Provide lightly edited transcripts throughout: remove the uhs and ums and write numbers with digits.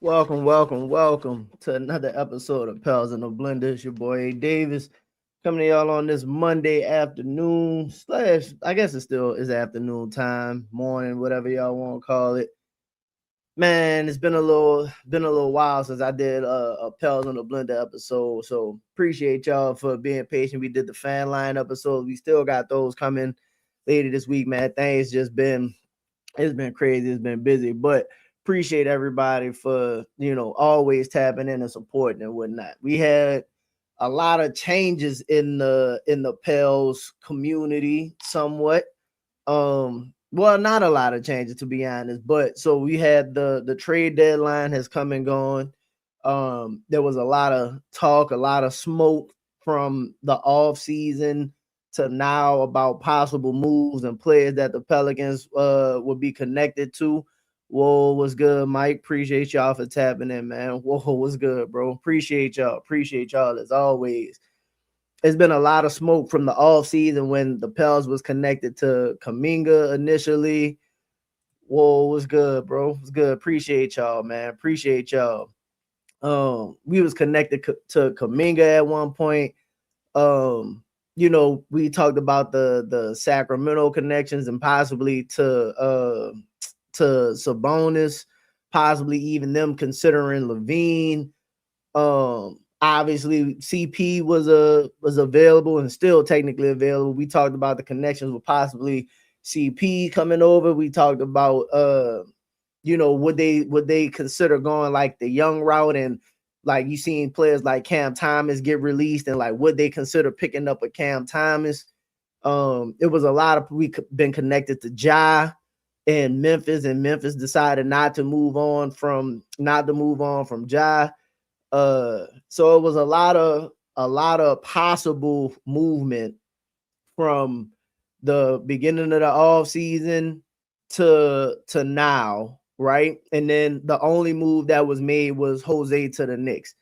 Welcome to another episode of Pels and the Blender. It's your boy A. Davis coming to y'all on this Monday afternoon slash I guess it still is afternoon time, morning, whatever y'all want to call it. Man, it's been a little while since I did a Pels on the Blender episode. So appreciate y'all for being patient. We did the fan line episode. We still got those coming later this week, man. Things just been it's been crazy. It's been busy, but appreciate everybody for always tapping in and supporting and whatnot. We had a lot of changes in the Pels community, somewhat. Well, not a lot of changes to be honest, but so we had the trade deadline has come and gone. There was a lot of talk, a lot of smoke from the off season to now about possible moves and players that the Pelicans would be connected to. Whoa, what's good, Mike? Appreciate y'all for tapping in, man. Whoa, what's good, bro? Appreciate y'all. Appreciate y'all as always. It's been a lot of smoke from the off season when the Pels was connected to Kaminga initially. Whoa, what's good, bro? What's good? Appreciate y'all, man. Appreciate y'all. We was connected to Kaminga at one point. Um, we talked about the Sacramento connections and possibly to Sabonis, possibly even them considering Levine. Obviously CP was available and still technically available. We talked about the connections with possibly CP coming over. We talked about would they consider going like the young route, and like you seen players like Cam Thomas get released, and like would they consider picking up a Cam Thomas? It was a lot of we been connected to Ja and Memphis decided not to move on from Ja. So it was a lot of possible movement from the beginning of the off season to now, right? And then the only move that was made was Jose to the Knicks.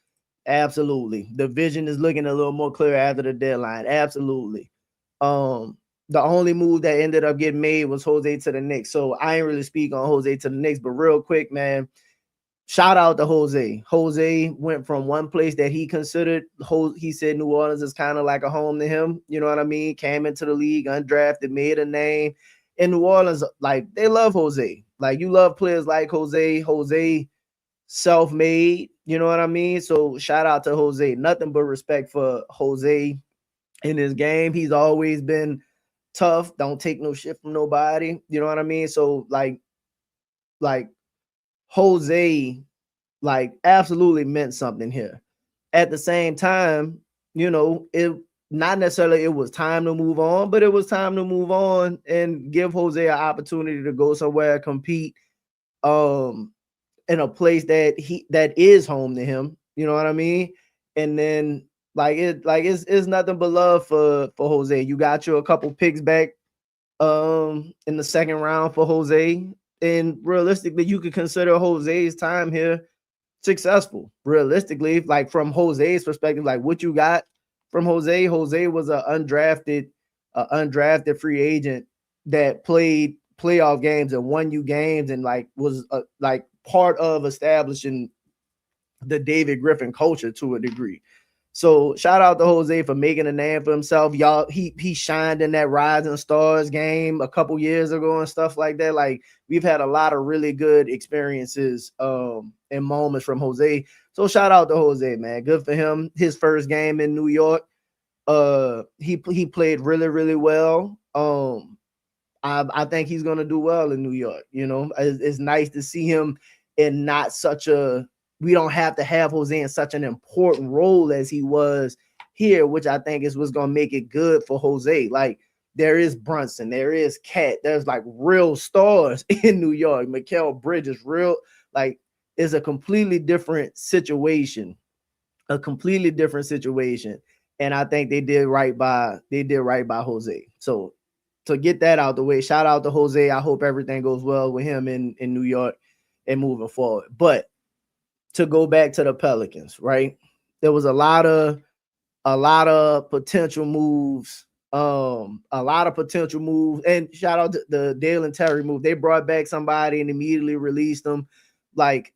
Absolutely. The vision is looking a little more clear after the deadline. Absolutely. Um, the only move that ended up getting made was Jose to the Knicks. So I ain't really speak on Jose to the Knicks, but real quick, man, shout out to Jose. Jose went from one place that he considered, he said New Orleans is kind of like a home to him. You know what I mean? Came into the league undrafted, made a name. In New Orleans, like they love Jose. Like you love players like Jose. Jose self-made, you know what I mean? So shout out to Jose. Nothing but respect for Jose in his game. He's always been tough, don't take no shit from nobody. You know what I mean? So like Jose like absolutely meant something here. At the same time, it not necessarily it was time to move on, but it was time to move on and give Jose an opportunity to go somewhere, compete, um, in a place that is home to him. You know what I mean? And then it's nothing but love for Jose. You got you a couple picks back in the second round for Jose. And realistically, you could consider Jose's time here successful. Realistically, like from Jose's perspective, like what you got from Jose. Jose was a undrafted free agent that played playoff games and won you games and like was like part of establishing the David Griffin culture to a degree. So shout out to Jose for making a name for himself. Y'all, he shined in that Rising Stars game a couple years ago and stuff like that. Like we've had a lot of really good experiences and moments from Jose. So shout out to Jose, man. Good for him. His first game in New York. He played really, really well. I think he's gonna do well in New York. It's nice to see him in not such a we don't have to have Jose in such an important role as he was here, which I think is what's gonna make it good for Jose. Like there is Brunson, there is Cat, there's like real stars in New York. Mikal Bridges, real like is a completely different situation, a completely different situation. And I think they did right by Jose. So to get that out the way, shout out to Jose. I hope everything goes well with him in New York and moving forward. But to go back to the Pelicans, right? There was a lot of potential moves. A lot of potential moves. And shout out to the Dale and Terry move. They brought back somebody and immediately released them. Like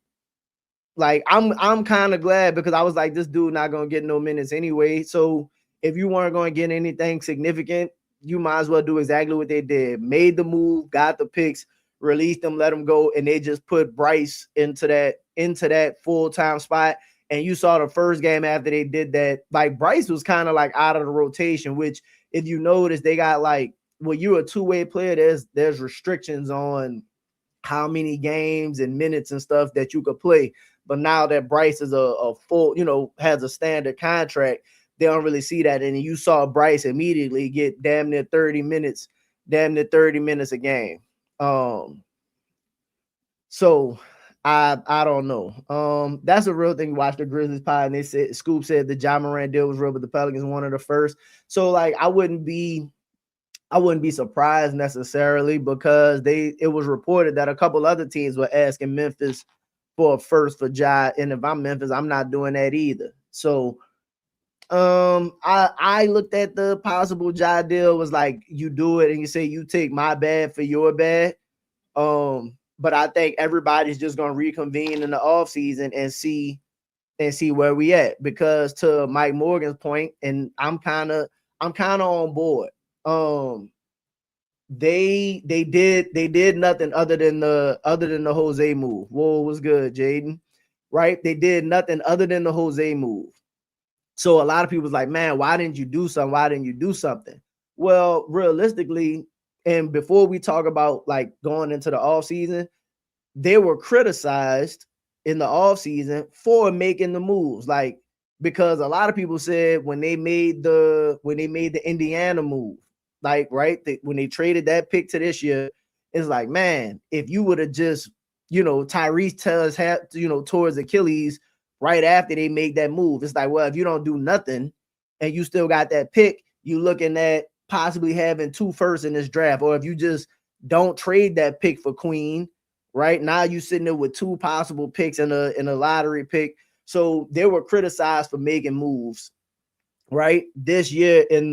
Like I'm kind of glad because I was like, this dude not gonna get no minutes anyway. So if you weren't gonna get anything significant, you might as well do exactly what they did. Made the move, got the picks, released them, let them go, and they just put Bryce into that full-time spot. And you saw the first game after they did that, like Bryce was kind of like out of the rotation, which if you notice, they got like, well, you're a two-way player, there's restrictions on how many games and minutes and stuff that you could play. But now that Bryce is a full, has a standard contract, they don't really see that. And you saw Bryce immediately get damn near 30 minutes a game. So I don't know. That's a real thing. You watch the Grizzlies pod, and they said Scoop said the Ja Morant deal was real, but the Pelicans one of the first. So like I wouldn't be surprised necessarily because it was reported that a couple other teams were asking Memphis for a first for Ja. And if I'm Memphis, I'm not doing that either. So I looked at the possible Ja deal, was like, you do it and you say you take my bad for your bad. But I think everybody's just gonna reconvene in the offseason and see where we at, because to Mike Morgan's point, and I'm kind of on board. They did nothing other than the Jose move. Whoa, was good, Jaden. Right? They did nothing other than the Jose move. So a lot of people's like, man, why didn't you do something? Why didn't you do something? Well, realistically, and before we talk about like going into the off season, they were criticized in the off season for making the moves. Like, because a lot of people said when they made the Indiana move, like, right, when they traded that pick to this year, it's like, man, if you would have just, Tyrese tells towards Achilles right after they make that move, it's like, well, if you don't do nothing and you still got that pick, you looking at possibly having 2 firsts in this draft. Or if you just don't trade that pick for Queen, right now you sitting there with 2 possible picks in a lottery pick. So they were criticized for making moves, right, this year in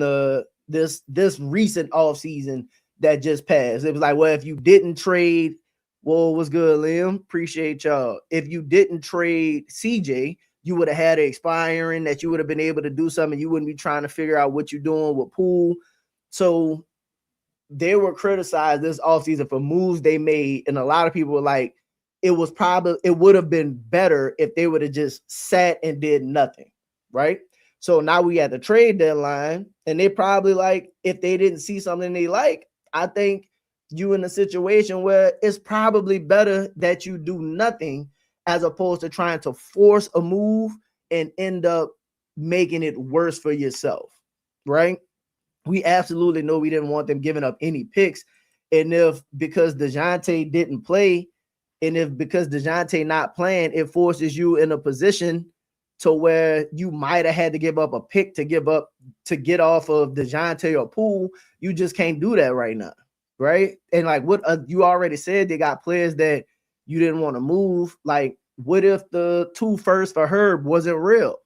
this recent offseason that just passed. It was like, well, if you didn't trade, well, what's good, Liam? Appreciate y'all. If you didn't trade CJ, you would have had it expiring, that you would have been able to do something. You wouldn't be trying to figure out what you're doing with Poole. So they were criticized this offseason for moves they made, and a lot of people were like, it would have been better if they would have just sat and did nothing, right? So now we at the trade deadline, and they probably like, if they didn't see something they like, I think you in a situation where it's probably better that you do nothing as opposed to trying to force a move and end up making it worse for yourself, right? We absolutely know we didn't want them giving up any picks. And if because Dejounte didn't play, and if because Dejounte not playing, it forces you in a position to where you might have had to give up a pick to get off of Dejounte or Poole, you just can't do that right now, right? And like what you already said, they got players that you didn't want to move. Like, what if the 2 firsts for Herb wasn't real?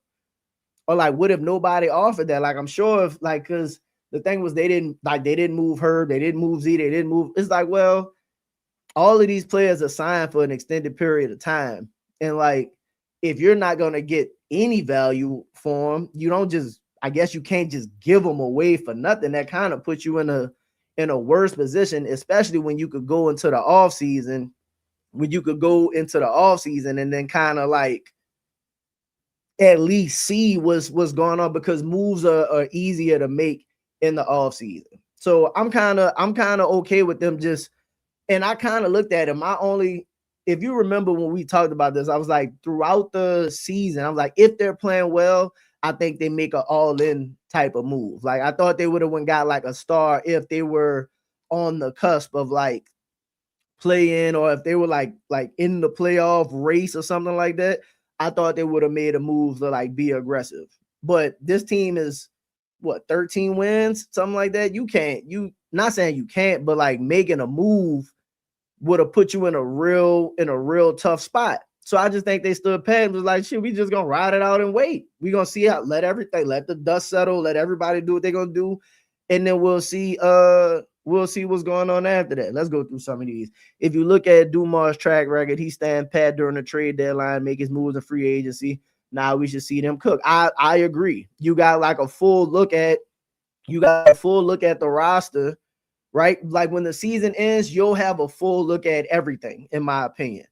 Or like, what if nobody offered that? Like, I'm sure if like, because the thing was they didn't move Herb, they didn't move Z, they didn't move. It's like, well, all of these players are signed for an extended period of time. And like, if you're not going to get any value for them, you don't just, I guess you can't just give them away for nothing. That kind of puts you in a worse position, especially when you could go into the off season, and then kind of like at least see what's going on, because moves are easier to make in the off season. So I'm kind of okay with them just, and I kind of looked at it. If you remember when we talked about this, I was like, throughout the season, I was like, if they're playing well, I think they make an all-in type of move. Like, I thought they would have got like a star if they were on the cusp of like play-in, or if they were like in the playoff race or something like that. I thought they would have made a move to like be aggressive. But this team is 13 wins, something like that. You not saying you can't, but like making a move would have put you in a real tough spot. So I just think they stood pat and was like, shit, we just gonna ride it out and wait. We gonna see let the dust settle, let everybody do what they're gonna do, and then we'll see we'll see what's going on after that. Let's go through some of these. If you look at Dumas' track record, he stand pat during the trade deadline, make his moves in free agency. Now we should see them cook. I agree. You got like a full look at the roster, right? Like when the season ends, you'll have a full look at everything, in my opinion.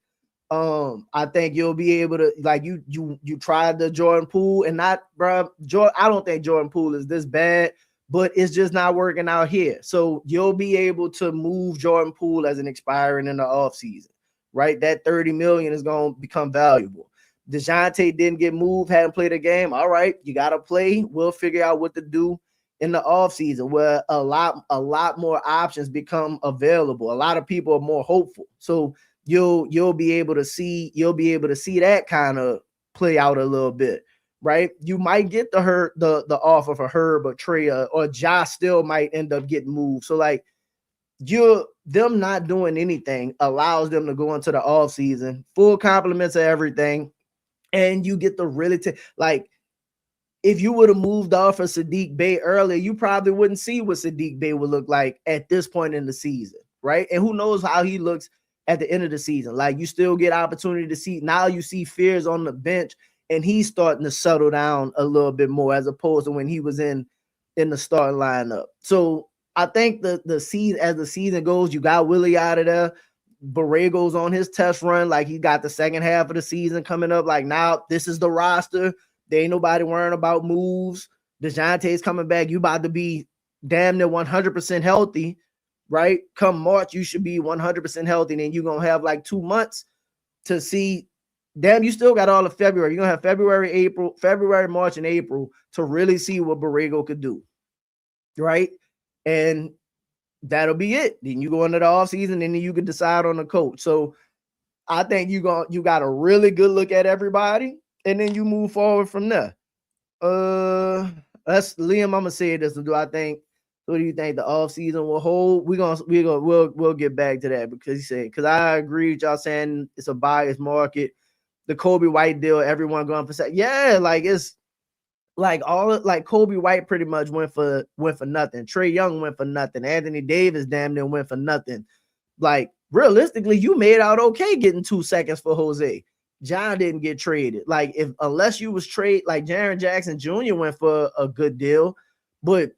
I think you'll be able to, like, you tried the Jordan Poole, and not, bro, I don't think Jordan Poole is this bad, but it's just not working out here. So you'll be able to move Jordan Poole as an expiring in the offseason, right? That $30 million is going to become valuable. Dejounte didn't get moved, hadn't played a game. All right, you got to play. We'll figure out what to do in the offseason, where a lot more options become available. A lot of people are more hopeful. So you'll be able to see that kind of play out a little bit, right? You might get the offer for Herb or Trey, or Josh still might end up getting moved. So like them not doing anything allows them to go into the offseason, full compliments of everything, and you get to really like, if you would have moved off of Saddiq Bey earlier, you probably wouldn't see what Saddiq Bey would look like at this point in the season, right? And who knows how he looks at the end of the season. Like, you still get opportunity to see. Now you see Fears on the bench, and he's starting to settle down a little bit more, as opposed to when he was in the starting lineup. So I think the season, as the season goes, you got Willie out of there. Borrego's on his test run. Like, he got the second half of the season coming up. Like, now this is the roster. There ain't nobody worrying about moves. Dejounte's coming back. You about to be damn near 100% healthy, right? Come March, you should be 100% healthy. And then you're going to have like 2 months to see. Damn, you still got all of February. You're going to have February, March, and April to really see what Borrego could do, right? And that'll be it. Then you go into the offseason, and then you can decide on the coach. So I think you got a really good look at everybody, and then you move forward from there. That's Liam. I'm gonna say this. What do you think the offseason will hold? We'll get back to that, because I agree with y'all saying it's a biased market. The Kobe White deal, everyone going for yeah, like it's like Kobe White pretty much went for nothing. Trae Young went for nothing. Anthony Davis damn near went for nothing. Like, realistically, you made out okay getting 2 seconds for Jose. John didn't get traded. Like, unless you was like Jaren Jackson Jr. went for a good deal, but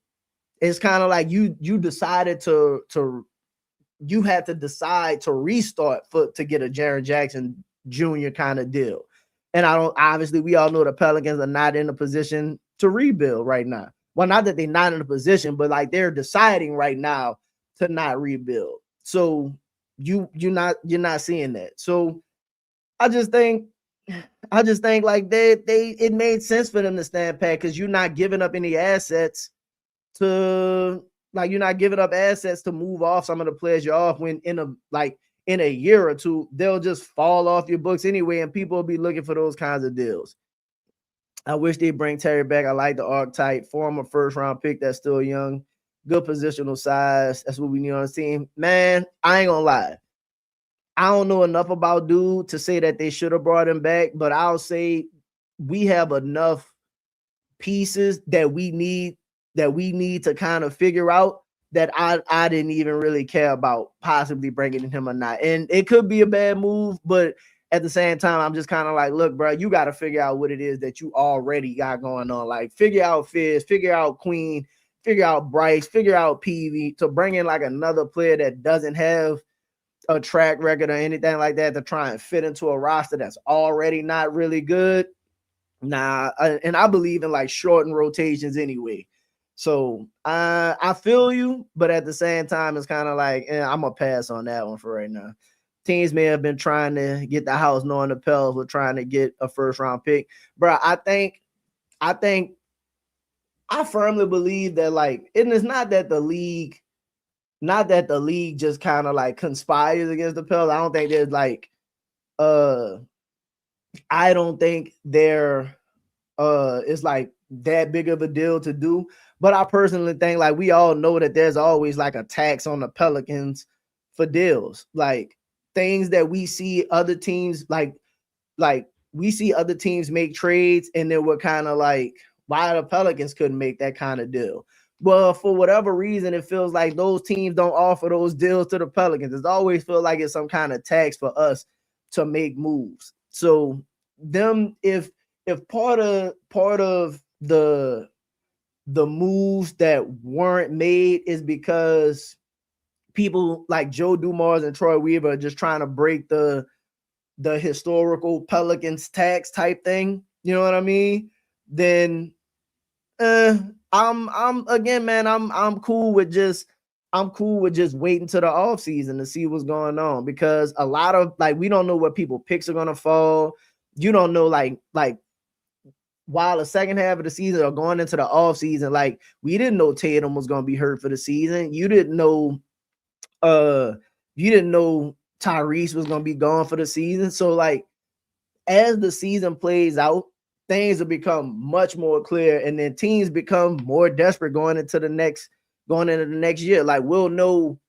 it's kind of like you decided you had to decide to restart to get a Jaren Jackson Jr. kind of deal. And obviously we all know the Pelicans are not in a position to rebuild right now. Well, not that they're not in a position, but like they're deciding right now to not rebuild. So you're not seeing that. So I just think like it made sense for them to stand pat, because you're not giving up any assets to move off some of the players you're off, when in a year or two, they'll just fall off your books anyway, and people will be looking for those kinds of deals. I wish they'd bring Terry back. I like the archetype, former first-round pick that's still young, good positional size. That's what we need on the team. Man, I ain't gonna lie. I don't know enough about dude to say that they should have brought him back, but I'll say we have enough pieces that we need to kind of figure out, that I didn't even really care about possibly bringing him or not. And it could be a bad move, but at the same time, I'm just kind of like, look, bro, you got to figure out what it is that you already got going on. Like, figure out Fizz, figure out Queen, figure out Bryce, figure out PV, to bring in like another player that doesn't have a track record or anything like that to try and fit into a roster that's already not really good. Nah, and I believe in like shortened rotations anyway. So I feel you, but at the same time, it's kind of like, I'm gonna pass on that one for right now. Teams may have been trying to get the house, knowing the Pels were trying to get a first-round pick. Bro, I firmly believe that, like, and it's not that the league just kind of like conspires against the Pels. I don't think there's like, I don't think there is like that big of a deal to do. But I personally think, like, we all know that there's always like a tax on the Pelicans for deals, like things that we see other teams like we see other teams make trades, and then we're kind of like, why the Pelicans couldn't make that kind of deal. Well, for whatever reason, it feels like those teams don't offer those deals to the Pelicans. It always feels like it's some kind of tax for us to make moves. So them, if part of the moves that weren't made is because people like Joe Dumars and Troy Weaver are just trying to break the historical Pelicans tax type thing, you know what I mean? Then I'm again, man, I'm cool with just waiting to the off season to see what's going on, because a lot of like we don't know what people picks are gonna fall. You don't know like while the second half of the season or going into the off season, like we didn't know Tatum was gonna be hurt for the season. Uh you didn't know Tyrese was gonna be gone for the season. So like as the season plays out, things will become much more clear, and then teams become more desperate going into the next year. Like we'll know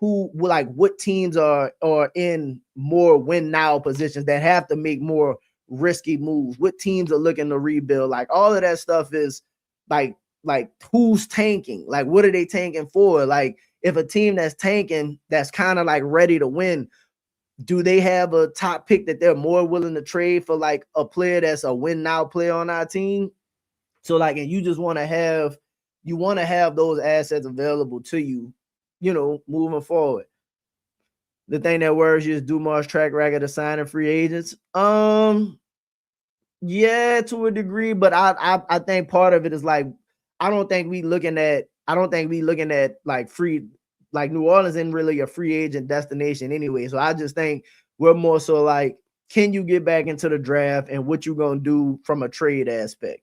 what teams are in more win now positions that have to make more risky moves. What teams are looking to rebuild? Like all of that stuff is like who's tanking? Like what are they tanking for? Like if a team that's tanking that's kind of like ready to win, do they have a top pick that they're more willing to trade for like a player that's a win now player on our team? So like, and you just want to have those assets available to you, moving forward. The thing that worries you is Dumas' track record of signing free agents. Yeah, to a degree, but I think part of it is like I don't think we looking at like free, like New Orleans isn't really a free agent destination anyway. So I just think we're more so like, can you get back into the draft and what you gonna do from a trade aspect?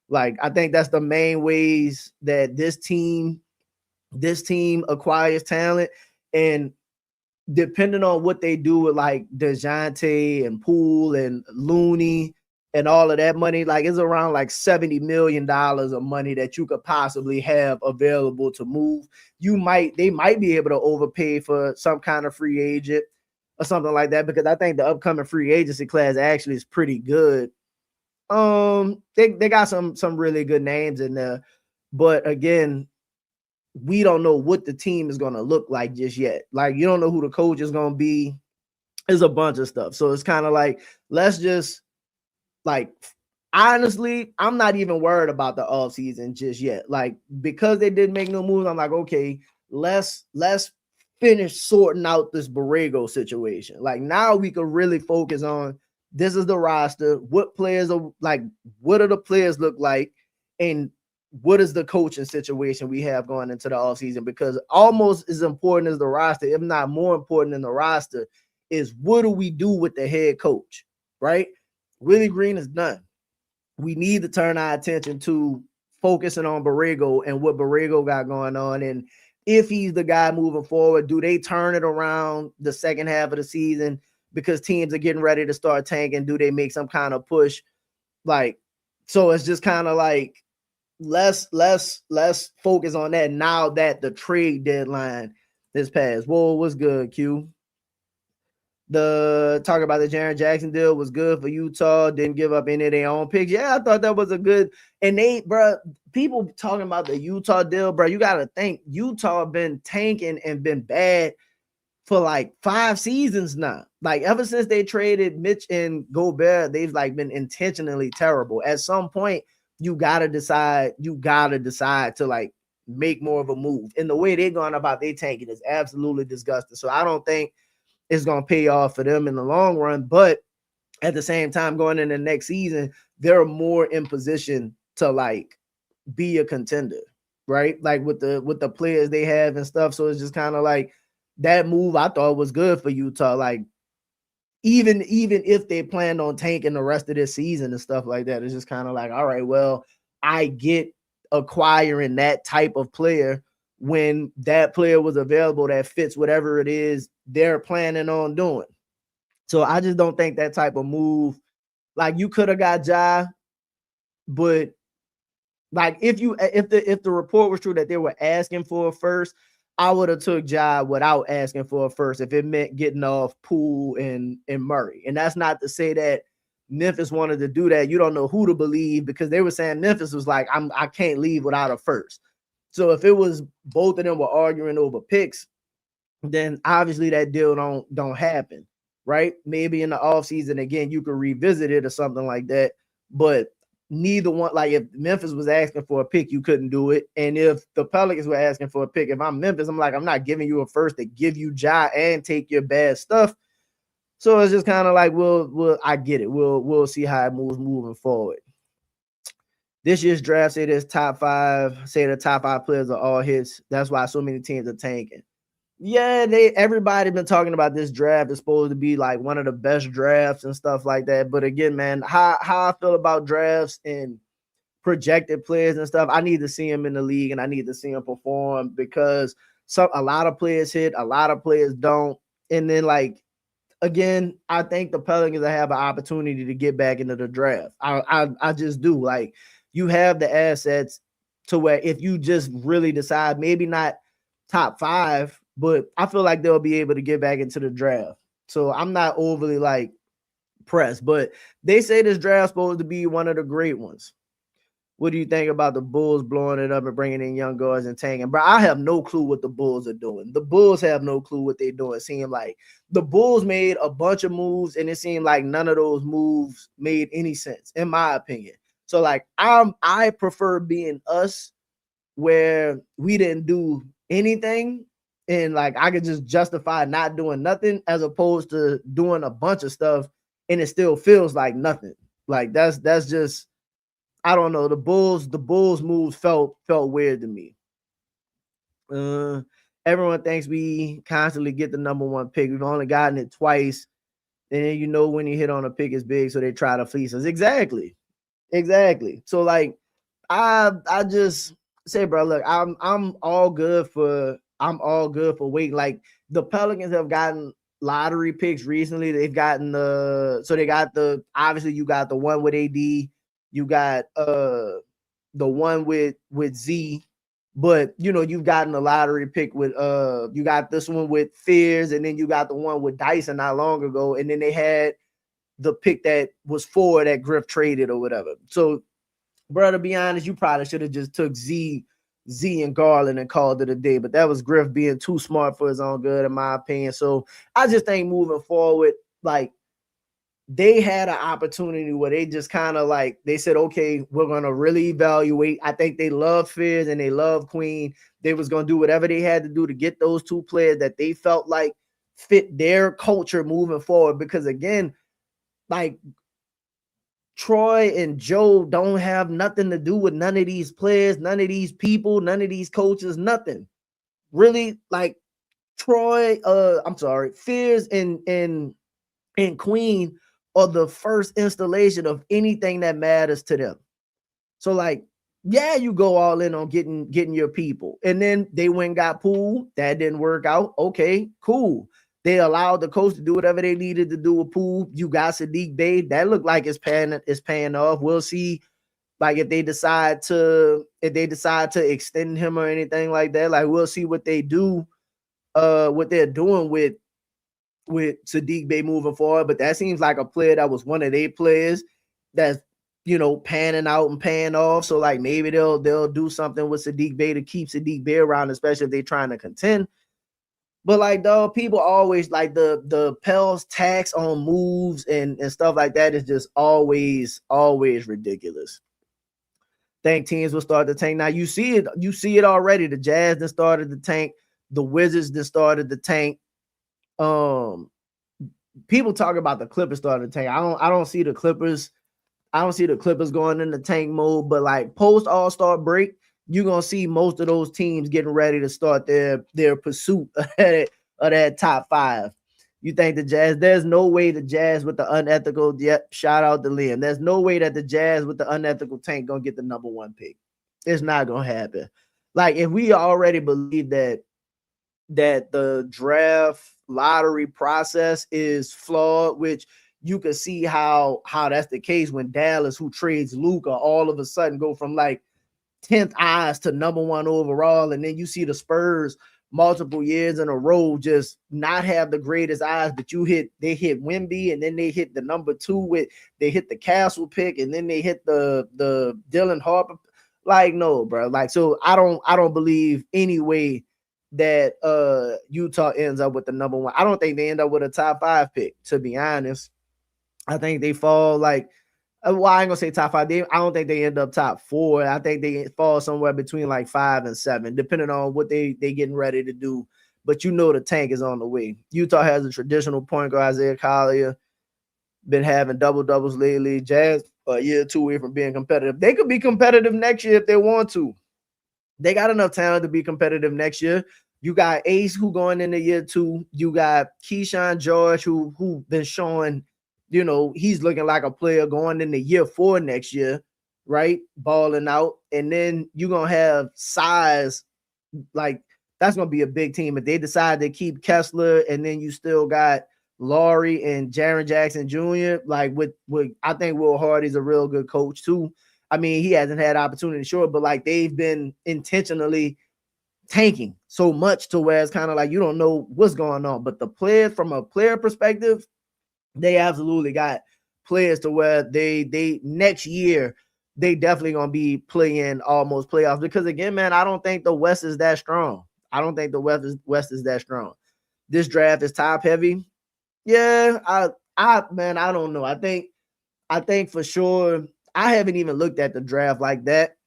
Like I think that's the main ways that this team acquires talent, and depending on what they do with like Dejounte and Poole and Looney and all of that money, like it's around like $70 million of money that you could possibly have available to move. They might be able to overpay for some kind of free agent or something like that, because I think the upcoming free agency class actually is pretty good. They got some really good names in there, but again, we don't know what the team is going to look like just yet. Like you don't know who the coach is going to be. There's a bunch of stuff. So it's kind of like, let's just like, honestly, I'm not even worried about the off season just yet. Like, because they didn't make no moves, I'm like, okay, let's finish sorting out this Borrego situation. Like now we can really focus on, this is the roster, what players are like, what do the players look like, and what is the coaching situation we have going into the offseason? Because almost as important as the roster, if not more important than the roster, is what do we do with the head coach, right? Willie Green is done. We need to turn our attention to focusing on Borrego and what Borrego got going on. And if he's the guy moving forward, do they turn it around the second half of the season because teams are getting ready to start tanking? Do they make some kind of push? Like, so it's just kind of like, let's focus on that now that the trade deadline is passed. Whoa, what's good, Q? The talk about the Jaren Jackson deal was good for Utah. Didn't give up any of their own picks. Yeah, I thought that was a good. And people talking about the Utah deal, bro. You got to think Utah been tanking and been bad for like 5 seasons now. Like ever since they traded Mitch and Gobert, they've like been intentionally terrible. At some point, you gotta decide to like make more of a move. And the way they're going about their tanking is absolutely disgusting. So I don't think it's gonna pay off for them in the long run. But at the same time, going into the next season, they're more in position to like be a contender, right? Like with the players they have and stuff. So it's just kind of like that move I thought was good for Utah. Like even if they planned on tanking the rest of this season and stuff like that, it's just kind of like, all right, well, I get acquiring that type of player when that player was available that fits whatever it is they're planning on doing. So I just don't think that type of move, like you could have got Ja, but like if the report was true that they were asking for a first, I would have took Ja without asking for a first if it meant getting off Poole and Murray. And that's not to say that Memphis wanted to do that. You don't know who to believe, because they were saying Memphis was like, I can't leave without a first. So if it was both of them were arguing over picks, then obviously that deal don't happen, right? Maybe in the offseason again you could revisit it or something like that. But neither one, like if Memphis was asking for a pick, you couldn't do it. And if the Pelicans were asking for a pick, if I'm Memphis, I'm like, I'm not giving you a first to give you Ja and take your bad stuff. So it's just kind of like, we'll I get it. We'll see how it moves moving forward. This year's draft, say there's top five, say the top five players are all hits. That's why so many teams are tanking. Yeah, everybody been talking about this draft is supposed to be like one of the best drafts and stuff like that. But again, man, how I feel about drafts and projected players and stuff, I need to see them in the league and I need to see them perform, because a lot of players hit, a lot of players don't. And then like again, I think the Pelicans have an opportunity to get back into the draft. I just do. Like, you have the assets to where if you just really decide, maybe not top five, but I feel like they'll be able to get back into the draft. So I'm not overly like pressed, but they say this draft's supposed to be one of the great ones. What do you think about the Bulls blowing it up and bringing in young guards and tanking? Bro, I have no clue what the Bulls are doing. The Bulls have no clue what they're doing. It seemed like the Bulls made a bunch of moves, and it seemed like none of those moves made any sense, in my opinion. So, like, I prefer being us, where we didn't do anything, and like I could just justify not doing nothing, as opposed to doing a bunch of stuff and it still feels like nothing. Like that's just, I don't know. The Bulls moves felt weird to me. Everyone thinks we constantly get the number one pick. We've only gotten it twice, and then when you hit on a pick is big, so they try to fleece us. Exactly. So like, I just say, bro, look, I'm all good for waiting. Like, the Pelicans have gotten lottery picks recently. They've gotten obviously you got the one with AD, you got the one with Z, but you've gotten a lottery pick with you got this one with Fears, and then you got the one with Dyson not long ago, and then they had the pick that was 4 that Griff traded or whatever. So, bro, to be honest, you probably should have just took Z and Garland and called it a day. But that was Griff being too smart for his own good, in my opinion. So I just think moving forward, like, they had an opportunity where they just kind of like, they said, okay, we're going to really evaluate. I think they love Fizz and they love Queen. They was going to do whatever they had to do to get those two players that they felt like fit their culture moving forward. Because again, like, Troy and Joe don't have nothing to do with none of these players, none of these people, none of these coaches, nothing. Really, like, Fears and Queen are the first installation of anything that matters to them. So, like, yeah, you go all in on getting your people. And then they went and got Poole. That didn't work out. Okay, cool. They allowed the coach to do whatever they needed to do with Poole. You got Sadiq Bey. That looked like it's paying off. We'll see, like, if they decide to extend him or anything like that. Like, we'll see what they do, what they're doing with Sadiq Bey moving forward. But that seems like a player that was one of their players that's panning out and paying off. So, like, maybe they'll do something with Sadiq Bey to keep Sadiq Bey around, especially if they're trying to contend. But like, dog, people always like the Pels tax on moves and stuff like that is just always ridiculous. Think teams will start to tank. Now you see it already. The Jazz then started to tank. The Wizards then started to tank. People talk about the Clippers starting to tank. I don't see the Clippers. I don't see the Clippers going into tank mode. But like, post All-Star break, you're gonna see most of those teams getting ready to start their pursuit of that top 5. You think the Jazz? There's no way the Jazz with the unethical. Yep, shout out to Liam. There's no way that the Jazz with the unethical tank gonna get the number 1 pick. It's not gonna happen. Like, if we already believe that the draft lottery process is flawed, which you can see how that's the case when Dallas, who trades Luka, all of a sudden go from like 10th eyes to number 1 overall, and then you see the Spurs multiple years in a row just not have the greatest eyes, but they hit Wemby, and then they hit the number 2 they hit the Castle pick, and then they hit the Dylan Harper. Like, no, bro. Like, so I don't believe any way that Utah ends up with the number one. I don't think they end up with a top 5 pick, to be honest. I think they fall like well, I ain't gonna say top 5. I don't think they end up top 4. I think they fall somewhere between like 5 and 7, depending on what they getting ready to do. But you know the tank is on the way. Utah has a traditional point guard, Isaiah Collier, been having double doubles lately. Jazz a year or two away from being competitive. They could be competitive next year if they want to. They got enough talent to be competitive next year. You got Ace who going into year 2. You got Keyshawn George who been showing, he's looking like a player going into year 4 next year, right? Balling out. And then you're gonna have size, like that's gonna be a big team. If they decide to keep Kessler and then you still got Laurie and Jaren Jackson Jr., like with I think Will Hardy's a real good coach too. I mean, he hasn't had opportunity, sure, but like they've been intentionally tanking so much to where it's kind of like you don't know what's going on. But the players, from a player perspective, they absolutely got players to where they next year they definitely gonna be playing almost playoffs. Because again, man, I don't think the West is that strong. I don't think the West is that strong. This draft is top heavy. Yeah, I don't know. I think for sure. I haven't even looked at the draft like that.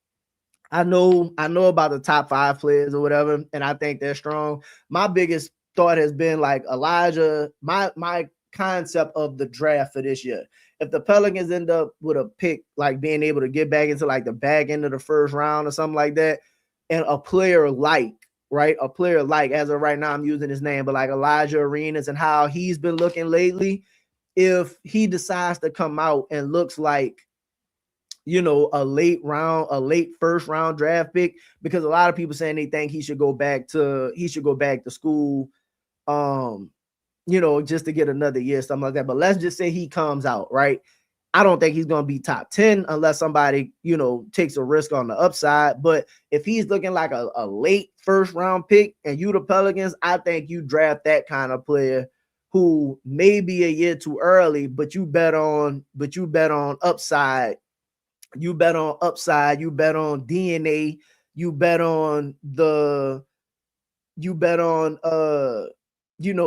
I know about the top 5 players or whatever, and I think they're strong. My biggest thought has been like Elijah. My concept of the draft for this year. If the Pelicans end up with a pick, like being able to get back into like the back end of the first round or something like that, and a player like, right, a player like, as of right now, I'm using his name, but like Elijah Arenas and how he's been looking lately. If he decides to come out and looks like a late first round draft pick, because a lot of people saying they think he should go back to school, um, just to get another year, something like that. But let's just say he comes out, right? I don't think he's going to be top 10 unless somebody, takes a risk on the upside. But if he's looking like a late first round pick and you the Pelicans, I think you draft that kind of player who may be a year too early, but you bet on upside. You bet on upside, you bet on DNA, you bet on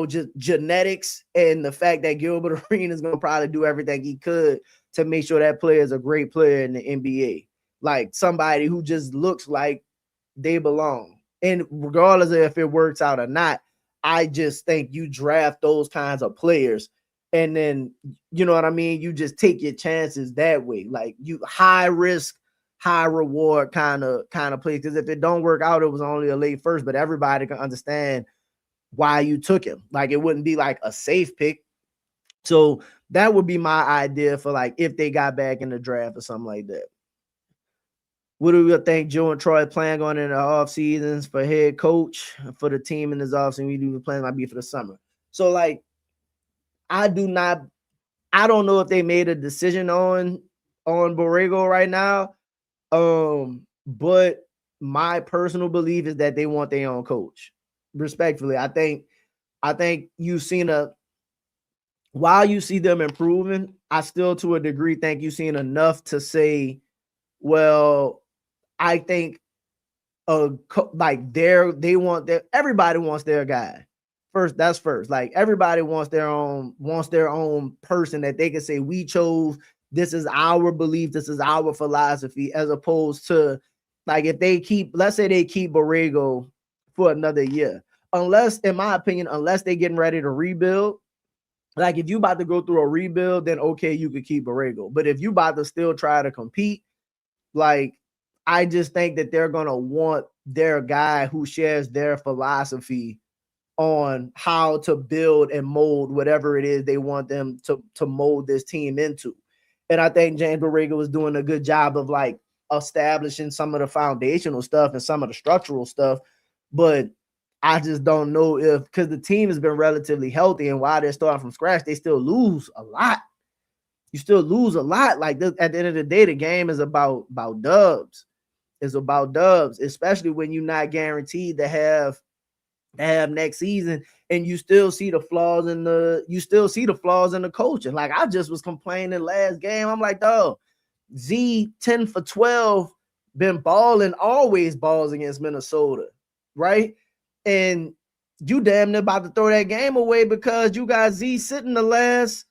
just genetics and the fact that Gilbert Arenas is going to probably do everything he could to make sure that player is a great player in the NBA. Like somebody who just looks like they belong. And regardless of if it works out or not, I just think you draft those kinds of players and then, you know what I mean? You just take your chances that way. Like you high risk, high reward kind of play. Because if it don't work out, it was only a late first, but everybody can understand why you took him. Like it wouldn't be like a safe pick. So that would be my idea for like if they got back in the draft or something like that. What do you think Joe and Troy plan going in the off seasons for head coach for the team in this offseason? We do the plan might be for the summer. So like I don't know if they made a decision on Borrego right now. But my personal belief is that they want their own coach. Respectfully, I think you've seen while you see them improving, I still to a degree think you've seen enough to say, well, I think everybody wants their guy. That's first. Like everybody wants their own person that they can say, we chose, this is our belief, this is our philosophy, as opposed to like if let's say they keep Borrego for another year. Unless, in my opinion, unless they're getting ready to rebuild. Like if you about to go through a rebuild, then okay, you could keep Borrego. But if you about to still try to compete, like I just think that they're gonna want their guy who shares their philosophy on how to build and mold whatever it is they want them to mold this team into. And I think James Borrego was doing a good job of like establishing some of the foundational stuff and some of the structural stuff. But I just don't know if, because the team has been relatively healthy and while they're starting from scratch, they still lose a lot. You still lose a lot. Like this, at the end of the day, the game is about dubs. It's about dubs, especially when you're not guaranteed to have next season, and you still see the flaws in the coaching. Like I just was complaining last game. I'm like, dog, Z 10 for 12 been balling, always balls against Minnesota, right? And you damn near about to throw that game away because you got Z sitting the last,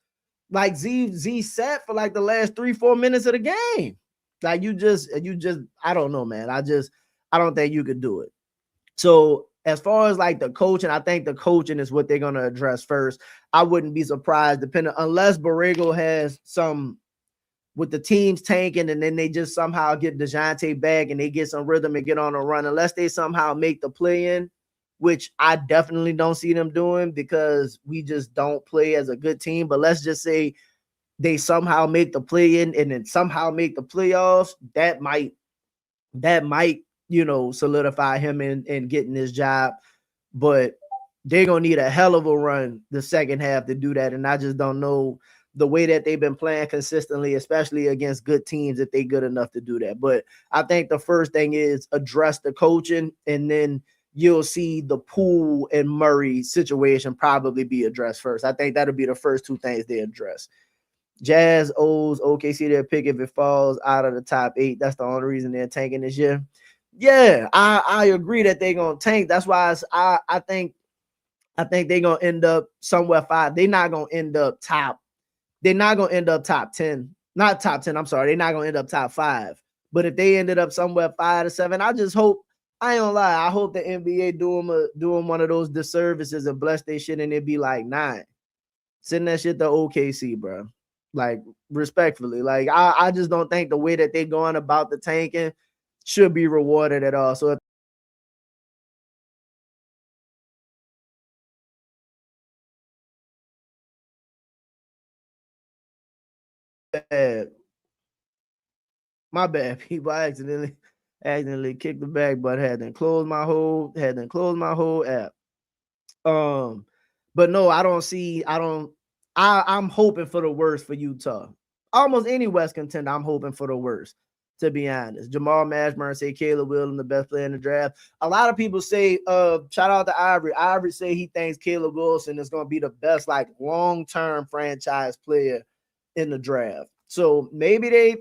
like Z sat for like the last 3-4 minutes of the game. Like you just, I don't know, man. I don't think you could do it. So as far as like the coaching, I think the coaching is what they're gonna address first. I wouldn't be surprised, depending, unless Borrego has some with the teams tanking, and then they just somehow get Dejounte back and they get some rhythm and get on a run. Unless they somehow make the play in, which I definitely don't see them doing because we just don't play as a good team. But let's just say they somehow make the play in and then somehow make the playoffs. That might solidify him in getting this job. But they're gonna need a hell of a run the second half to do that. And I just don't know the way that they've been playing consistently, especially against good teams, if they're good enough to do that. But I think the first thing is address the coaching, and then you'll see the Poole and Murray situation probably be addressed first. I think that'll be the first two things they address. Jazz owes OKC their pick if it falls out of the top 8. That's the only reason they're tanking this year. Yeah, I agree that they're gonna tank. That's why I think they're gonna end up somewhere 5. They're not gonna end up top. They're not gonna end up top 10. Not top 10. I'm sorry. They're not gonna end up top 5. But if they ended up somewhere 5 to 7, I just hope. I ain't gonna lie. I hope the NBA do them one of those disservices and bless their shit, and it'd be like 9. Send that shit to OKC, bro. Like, respectfully, like I just don't think the way that they're going about the tanking should be rewarded at all. So my bad, people. I accidentally kicked the back, but had to close my whole app. But no, I'm hoping for the worst for Utah. Almost any West contender, I'm hoping for the worst, to be honest. Jamal Mashburn say Caleb Williams the best player in the draft. A lot of people say, shout out to Ivory. Ivory say he thinks Caleb Wilson is going to be the best, like, long-term franchise player in the draft. So maybe they're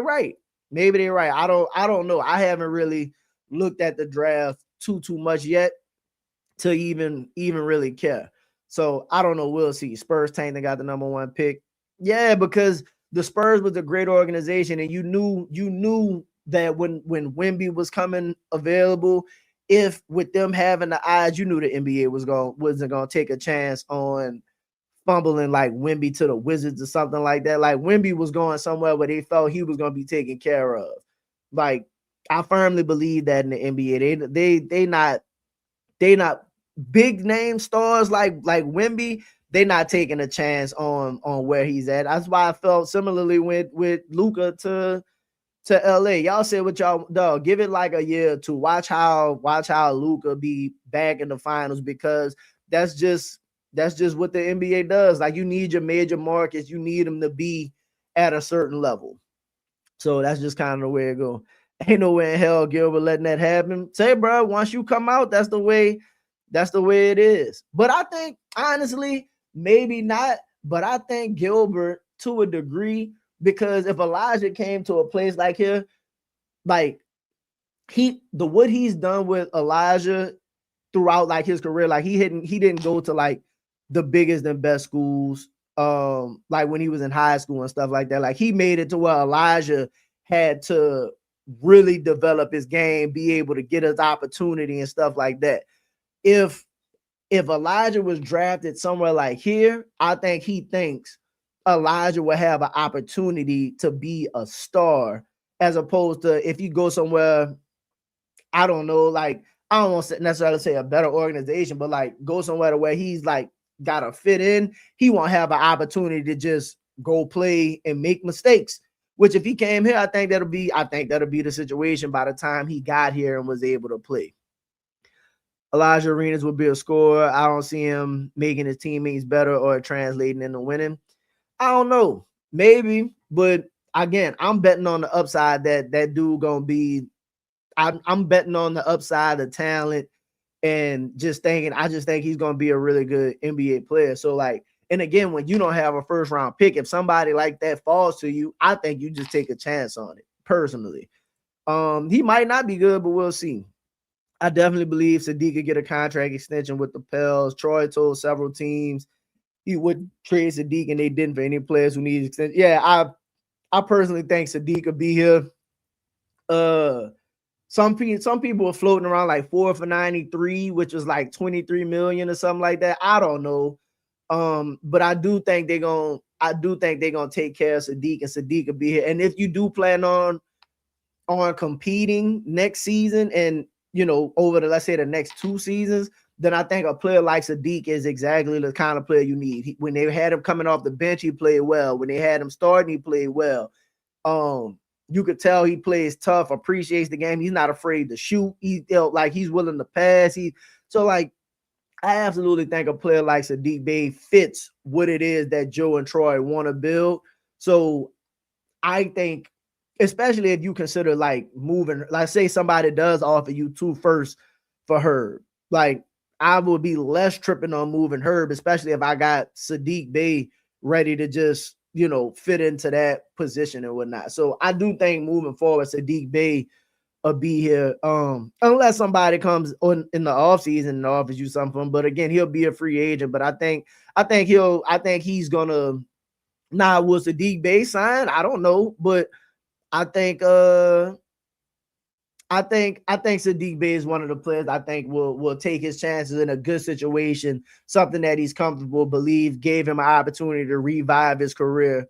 right. Maybe they're right. I don't know. I haven't really looked at the draft too much yet to even really care. So I don't know. We'll see. Spurs tank, they got the number 1 pick. Yeah, because the Spurs was a great organization, and you knew that when Wemby was coming available, if with them having the odds, you knew the NBA wasn't gonna take a chance on fumbling like Wemby to the Wizards or something like that. Like, Wemby was going somewhere where they felt he was gonna be taken care of. Like, I firmly believe that in the NBA. They not big name stars like Wemby. They not taking a chance on where he's at. That's why I felt similarly with Luka to LA. Y'all said what y'all, dog, give it like a year or two. Watch how Luka be back in the finals, because that's just what the NBA does. Like, you need your major markets, you need them to be at a certain level. So that's just kind of the way it go. Ain't no way in hell Gilbert letting that happen. Say, bro, once you come out, that's the way it is. But I think, honestly, maybe not. But I think Gilbert, to a degree, because if Elijah came to a place like here, like what he's done with Elijah throughout like his career, like he didn't go to like the biggest and best schools, like when he was in high school and stuff like that. Like, he made it to where Elijah had to really develop his game, be able to get his opportunity and stuff like that. If Elijah was drafted somewhere like here, I think he thinks Elijah will have an opportunity to be a star, as opposed to if you go somewhere, I don't know, like, I don't want to necessarily say a better organization, but like go somewhere to where he's like got to fit in. He won't have an opportunity to just go play and make mistakes. Which, if he came here, I think that'll be the situation by the time he got here and was able to play. Elijah Arenas would be a scorer. I don't see him making his teammates better or translating into winning. I don't know. Maybe, but again, I'm betting on the upside that dude gonna be. I'm betting on the upside of talent, and I just think he's gonna be a really good NBA player. So, like, and again, when you don't have a first round pick, if somebody like that falls to you, I think you just take a chance on it, personally. He might not be good, but we'll see. I definitely believe Sadiq could get a contract extension with the Pels. Troy told several teams he would trade Sadiq, and they didn't for any players who need extension. Yeah, I personally think Sadiq could be here. Some people are floating around like 4 for 93, which was like 23 million or something like that. I don't know. But I do think they're gonna take care of Sadiq, and Sadiq could be here. And if you do plan on competing next season, and over the, let's say, the next 2 seasons, then I think a player like Sadiq is exactly the kind of player you need. When they had him coming off the bench, he played well. When they had him starting, he played well. You could tell he plays tough, appreciates the game. He's not afraid to shoot. He's willing to pass. I absolutely think a player like Sadiq Bey fits what it is that Joe and Troy want to build. So I think, especially if you consider like moving, like say somebody does offer you 2 firsts for Herb, like I would be less tripping on moving Herb, especially if I got Sadiq Bey ready to just fit into that position and whatnot. So I do think moving forward, Sadiq Bey will be here, unless somebody comes on in the offseason and offers you something. But again, he'll be a free agent. But I think he's gonna. Now, will Sadiq Bey sign? I don't know, but I think Sadiq Bey is one of the players I think will take his chances in a good situation, something that he's comfortable, gave him an opportunity to revive his career.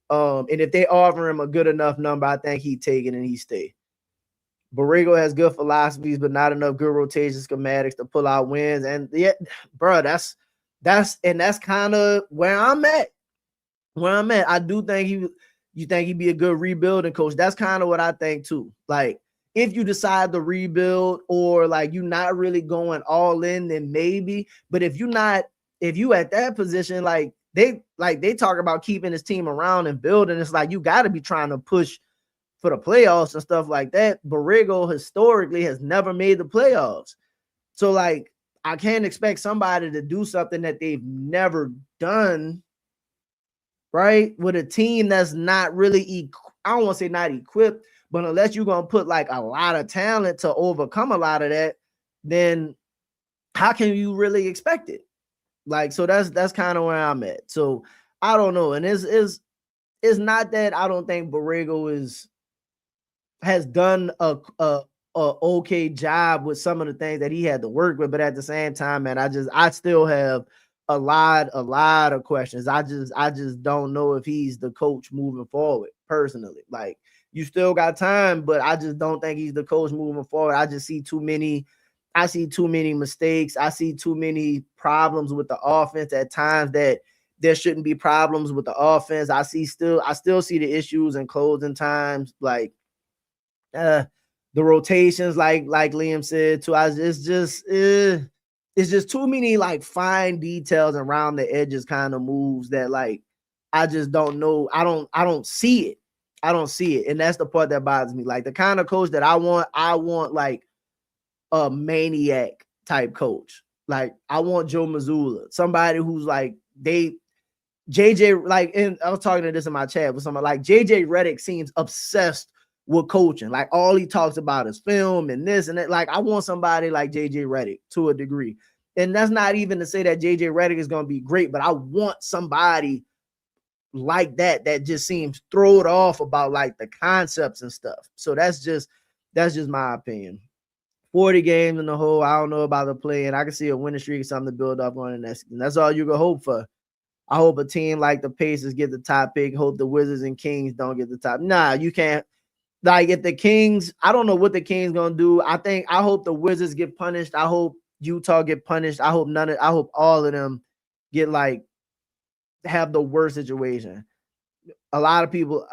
And if they offer him a good enough number, I think he'd take it and he'd stay. Borrego has good philosophies, but not enough good rotation schematics to pull out wins. And yeah, bro, that's kind of where I'm at. I do think you think he'd be a good rebuilding coach. That's kind of what I think too. Like, if you decide to rebuild, or like you're not really going all in, then maybe. But if you at that position, like they talk about keeping his team around and building, it's like you got to be trying to push for the playoffs and stuff like that. Borrego historically has never made the playoffs. So like I can't expect somebody to do something that they've never done, right? With a team that's not really, I don't want to say not equipped, but unless you're going to put like a lot of talent to overcome a lot of that, then how can you really expect it? Like, so that's kind of where I'm at. So I don't know. And it's not that I don't think Borrego has done a okay job with some of the things that he had to work with, but at the same time, man, I still have a lot of questions. I just don't know if he's the coach moving forward, personally. Like, you still got time, but I just don't think he's the coach moving forward. I see too many mistakes. I see too many problems with the offense at times that there shouldn't be problems with the offense. I still see the issues in closing times, like the rotations, like Liam said too. It's just too many like fine details around the edges kind of moves that like I just don't know. I don't see it. And that's the part that bothers me. Like, the kind of coach that I want like a maniac type coach. Like, I want Joe Mazzulla, somebody who's like JJ, like, and I was talking to this in my chat with somebody, like JJ Redick seems obsessed with coaching. Like, all he talks about is film and this and that. Like, I want somebody like JJ Redick to a degree. And that's not even to say that JJ Redick is going to be great, but I want somebody like that just seems thrown off about like the concepts and stuff. So that's just my opinion. 40 games in the whole, I don't know about the play, and I can see a winning streak, something to build up on the next season. That's all you can hope for. I hope a team like the Pacers get the top pick. Hope the Wizards and Kings don't get the top. Nah, you can't. Like, if the Kings, I don't know what the Kings gonna do. I hope the Wizards get punished. I hope Utah get punished. I hope all of them get like have the worst situation. A lot of people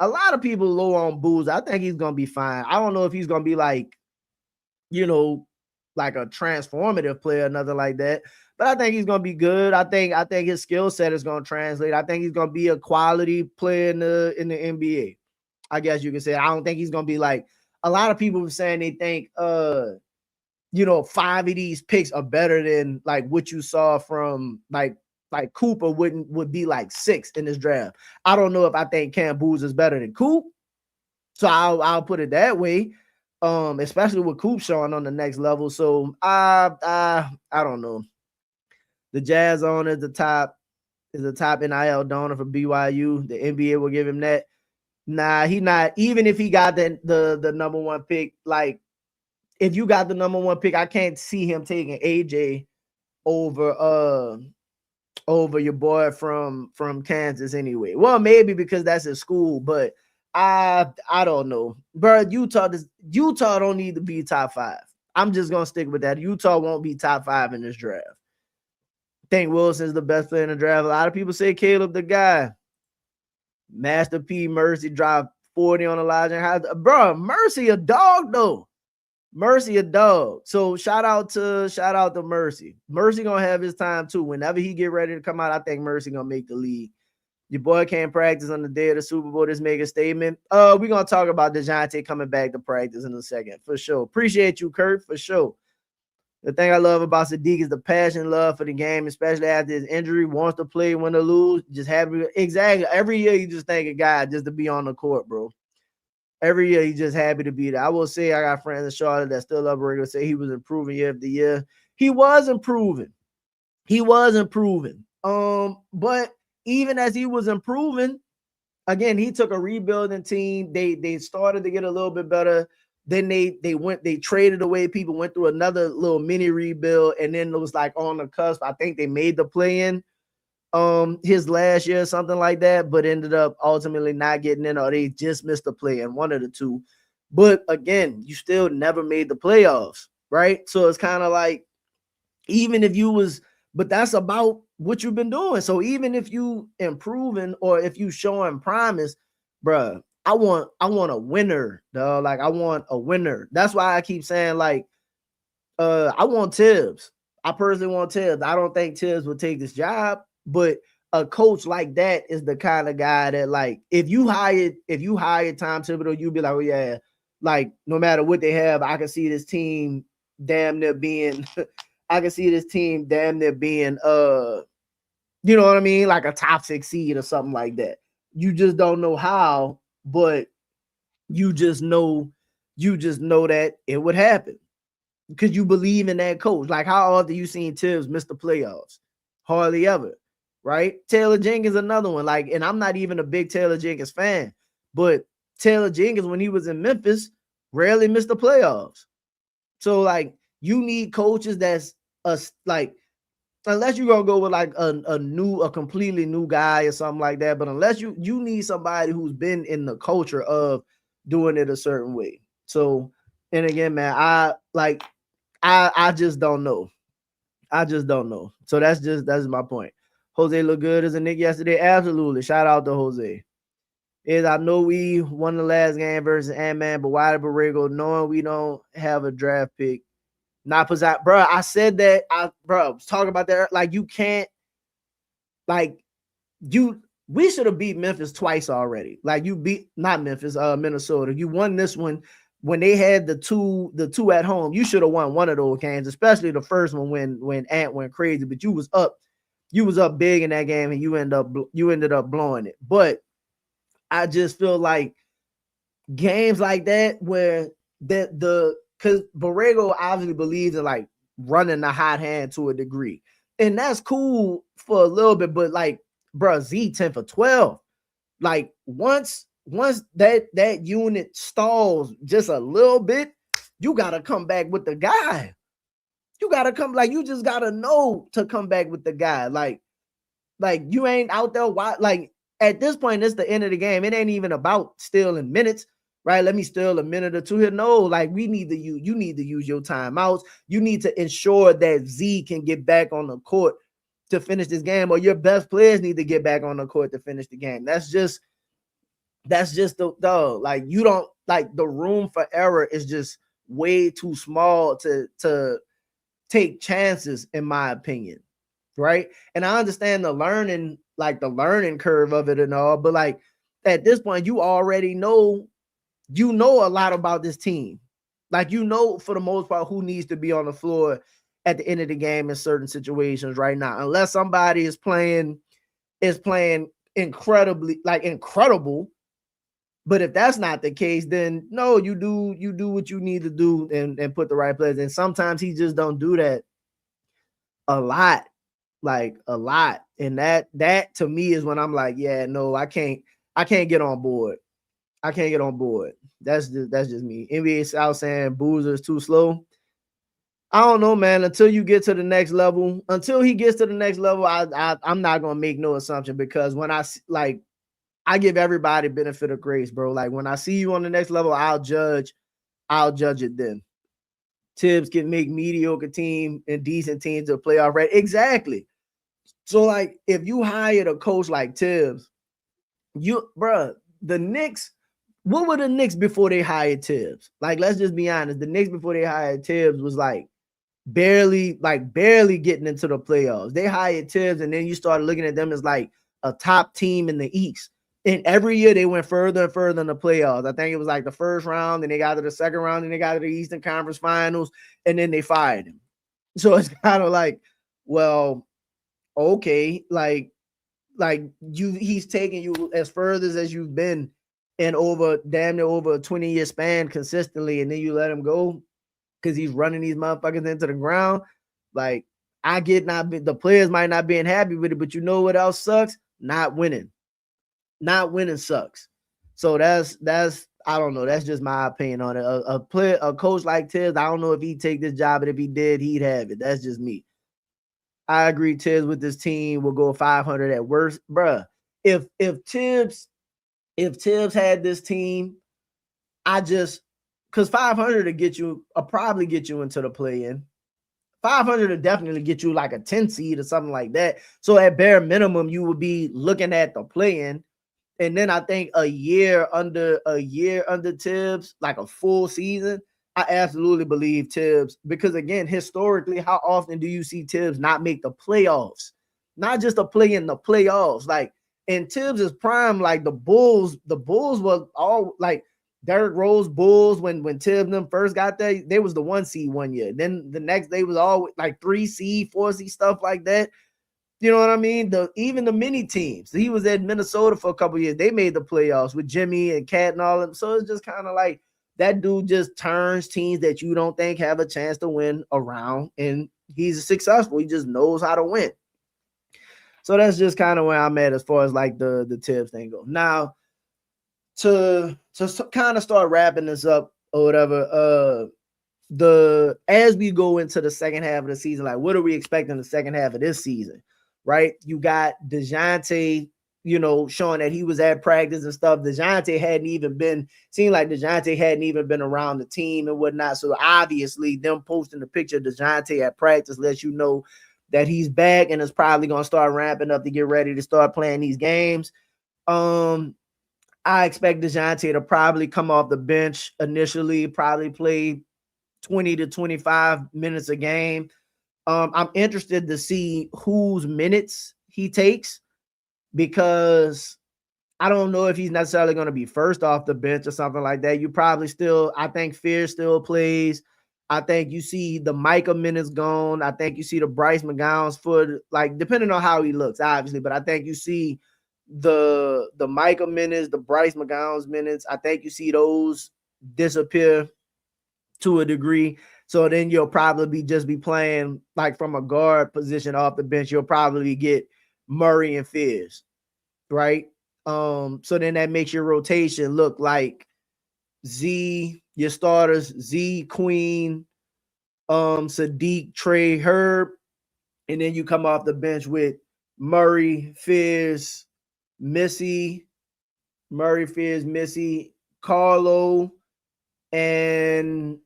low on Booz. I think he's gonna be fine. I don't know if he's gonna be like, like a transformative player or nothing like that, but I think he's gonna be good. I think his skill set is gonna translate. I think he's gonna be a quality player in the NBA. I guess you can say. I don't think he's gonna be like a lot of people were saying they think 5 of these picks are better than like what you saw from like Cooper would be like 6 in this draft. I don't know if I think Cam Booz is better than Coop. So I'll put it that way. especially with Coop showing on the next level. So I don't know. The Jazz owner is the top NIL donor for BYU. The NBA will give him that. Nah, he not. Even if he got the number one pick, like if you got the number one pick, I can't see him taking AJ over over your boy from Kansas anyway. Well, maybe because that's his school, but I don't know. Bro, Utah don't need to be top 5. I'm just gonna stick with that. Utah won't be top 5 in this draft. I think Wilson's the best player in the draft. A lot of people say Caleb the guy. Master P Mercy dropped 40 on Elijah. Bro, Mercy a dog though. Mercy a dog. So shout out to Mercy. Mercy gonna have his time too. Whenever he get ready to come out, I think Mercy gonna make the league. Your boy can't practice on the day of the Super Bowl. Just make a statement. We're gonna talk about Dejounte coming back to practice in a second for sure. Appreciate you, Kurt, for sure. The thing I love about Sadiq is the passion and love for the game, especially after his injury. Wants to play, win or lose. Just happy. Exactly. Every year you just thank a guy just to be on the court, bro. Every year he's just happy to be there. I will say I got friends in Charlotte that still love Borrego, say he was improving year after year. He was improving. But even as he was improving, again, he took a rebuilding team. They started to get a little bit better. Then they traded away people, went through another little mini rebuild, and then it was like on the cusp. I think they made the play-in his last year, something like that, but ended up ultimately not getting in, or they just missed the play in, one of the two. But again, you still never made the playoffs, right? So it's kind of like, even if you was, but that's about what you've been doing. So even if you improving or if you showing promise, bruh, I want a winner, dog. Like I want a winner. That's why I keep saying, like, I want Tibbs. I personally want Tibbs. I don't think Tibbs would take this job, but a coach like that is the kind of guy that, like, if you hired Tom Thibodeau, you'd be like, oh yeah, like no matter what they have, I can see this team damn near being I can see this team damn near being you know what I mean, like a top 6 seed or something like that. You just don't know how, but you just know that it would happen because you believe in that coach. Like, how often you seen Tibbs miss the playoffs? Hardly ever, right? Taylor Jenkins, another one. Like, and I'm not even a big Taylor Jenkins fan, but Taylor Jenkins, when he was in Memphis, rarely missed the playoffs. So, like, you need coaches that's like, unless you're gonna go with like a completely new guy or something like that, but unless you need somebody who's been in the culture of doing it a certain way. So, and again, man, I just don't know. I just don't know. So that's my point. Jose looked good as a Nick yesterday. Absolutely. Shout out to Jose. I know we won the last game versus Ant-Man, but why did Borrego, knowing we don't have a draft pick, not possess? Bro, I said that. I was talking about that. Like, you can't, like, we should have beat Memphis twice already. Like, you beat not Memphis, Minnesota. You won this one when they had the two at home. You should have won one of those games, especially the first one when Ant went crazy. But you was up big in that game, and you ended up blowing it. But I just feel like games like that where because Borrego obviously believes in like running the hot hand to a degree, and that's cool for a little bit. But like, bro, Z 10 for 12. Like once that unit stalls just a little bit, you gotta come back with the guy. You gotta come, like, you just gotta know to come back with the guy. Like you ain't out there. Why? Like, at this point, it's the end of the game. It ain't even about stealing minutes, right? Let me steal a minute or two here. No, like, you need to use your timeouts. You need to ensure that Z can get back on the court to finish this game, or your best players need to get back on the court to finish the game. That's just the dog. Like, you don't, like, the room for error is just way too small to take chances, in my opinion. Right. And I understand the learning curve of it and all, but like, at this point, you already know, a lot about this team. Like, for the most part, who needs to be on the floor at the end of the game in certain situations right now, unless somebody is playing incredibly, like, incredible. But if that's not the case, then no, you do what you need to do and put the right players. And sometimes he just don't do that a lot, like a lot. And that to me is when I'm like, yeah, no, I can't get on board. I can't get on board. That's just me. NBA South saying Boozer is too slow. I don't know, man. Until you get to the next level, until he gets to the next level, I'm not gonna make no assumption, because when I give everybody benefit of grace, bro. Like when I see you on the next level, I'll judge it then. Tibbs can make mediocre team and decent teams to playoff rate. Exactly. So like if you hired a coach like Tibbs, the Knicks, what were the Knicks before they hired Tibbs? Like, let's just be honest. The Knicks before they hired Tibbs was like barely getting into the playoffs. They hired Tibbs, and then you started looking at them as like a top team in the East. And every year they went further and further in the playoffs. I think it was like the first round, then they got to the second round, and they got to the Eastern Conference Finals, and then they fired him. So it's kind of like, well, okay, like he's taking you as further as you've been in over damn near over a 20-year span consistently, and then you let him go because he's running these motherfuckers into the ground. Like, I get the players might not being happy with it, but you know what else sucks? Not winning. Not winning sucks. So that's I don't know. That's just my opinion on it. A coach like Tibbs, I don't know if he'd take this job, but if he did, he'd have it. That's just me. I agree. Tibbs with this team will go 500 at worst, bruh. If Tibbs had this team, because 500 to get you, probably get you into the play-in. 500 to definitely get you like a 10 seed or something like that. So at bare minimum, you would be looking at the play-in. And then I think a year under Tibbs, like a full season, I absolutely believe Tibbs, because again, historically, how often do you see Tibbs not make the playoffs? Not just a play in the playoffs. Like in Tibbs' prime, like the Bulls was all like Derrick Rose Bulls when Tibbs them first got there, they was the 1 seed one year. Then the next day was all like 3 seed, 4 seed, stuff like that. You know what I mean? Even the mini teams. He was at Minnesota for a couple of years. They made the playoffs with Jimmy and Cat and all of them. So it's just kind of like that dude just turns teams that you don't think have a chance to win around, and he's successful. He just knows how to win. So that's just kind of where I'm at as far as like the Tibbs thing goes. Now, to kind of start wrapping this up or whatever, as we go into the second half of the season, like what are we expecting the second half of this season? Right? You got Dejounte, showing that he was at practice and stuff. Dejounte hadn't even been around the team and whatnot. So obviously them posting the picture of Dejounte at practice lets you know that he's back and is probably going to start ramping up to get ready to start playing these games. I expect Dejounte to probably come off the bench initially, probably play 20 to 25 minutes a game. I'm interested to see whose minutes he takes, because I don't know if he's necessarily going to be first off the bench or something like that. You probably I think Fear still plays. I think you see the Micah minutes gone. I think you see the Bryce McGowan's foot, like depending on how he looks, obviously. But I think you see the Micah minutes, the Bryce McGowan's minutes. I think you see those disappear to a degree. So then you'll probably just be playing like from a guard position off the bench. You'll probably get Murray and Fizz, right? So then that makes your rotation look like Z, your starters, Z, Queen, Sadiq, Trey, Herb, and then you come off the bench with Murray, Fizz, Missy, Carlo, and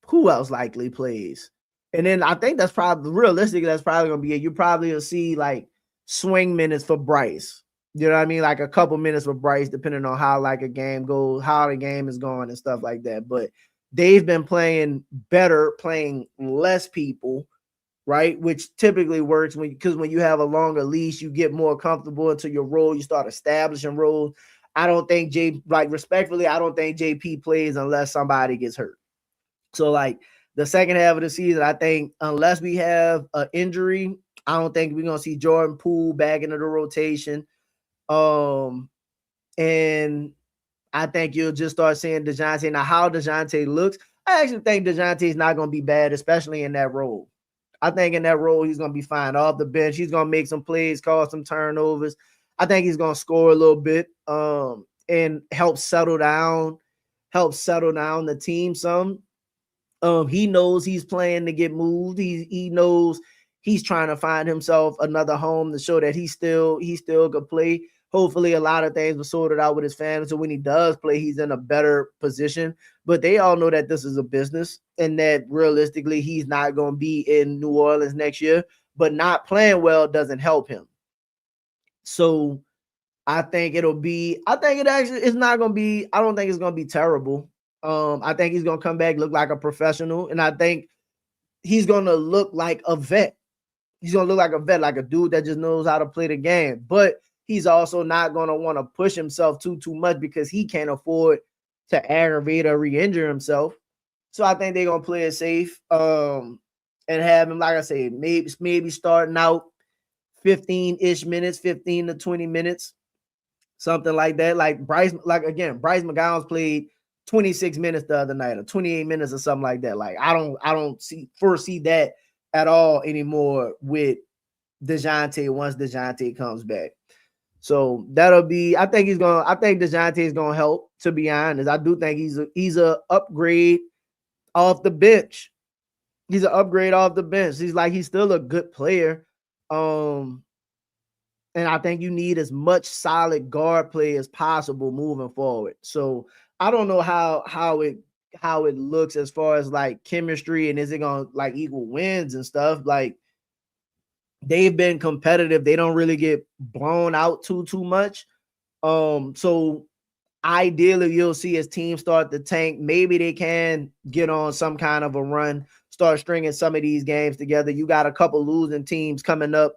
who else likely plays? And then I think that's probably realistic. That's probably going to be it. You probably will see like swing minutes for Bryce. You know what I mean? Like a couple minutes for Bryce, depending on how like a game goes, how the game is going and stuff like that. But they've been playing better, playing less people, right? Which typically works because when you have a longer leash, you get more comfortable into your role. You start establishing roles. I don't think respectfully, I don't think JP plays unless somebody gets hurt. So like the second half of the season, I think unless we have an injury, I don't think we're gonna see Jordan Poole back into the rotation. And I think you'll just start seeing Dejounte. Now, how Dejounte looks, I actually think Dejounte is not going to be bad, especially in that role. I think in that role, he's going to be fine off the bench. He's going to make some plays, cause some turnovers. I think he's going to score a little bit and help settle down the team some. He knows he's playing to get moved. He knows he's trying to find himself another home to show that he still could play. Hopefully, a lot of things were sorted out with his family, so when he does play, he's in a better position. But they all know that this is a business and that realistically, he's not going to be in New Orleans next year. But not playing well doesn't help him. So I think it'll be. I think it actually it's not going to be. I don't think it's going to be terrible. I think he's going to come back, look like a professional, and I think he's going to look like a vet. He's going to look like a vet, like a dude that just knows how to play the game. But he's also not going to want to push himself too much because he can't afford to aggravate or re-injure himself. So I think they're going to play it safe and have him, like I say, maybe starting out 15-ish minutes, 15 to 20 minutes, something like that. Like Bryce McGowan's played 26 minutes the other night or 28 minutes or something like that. Like I don't foresee that at all anymore with Dejounte once Dejounte comes back. So that'll be. I think Dejounte is gonna help. To be honest, I do think he's a upgrade off the bench. He's an upgrade off the bench. He's still a good player. And I think you need as much solid guard play as possible moving forward. So I don't know how it looks as far as like chemistry and is it gonna like equal wins and stuff. Like they've been competitive. They don't really get blown out too much. So ideally you'll see as teams start to tank, maybe they can get on some kind of a run, start stringing some of these games together. You got a couple losing teams coming up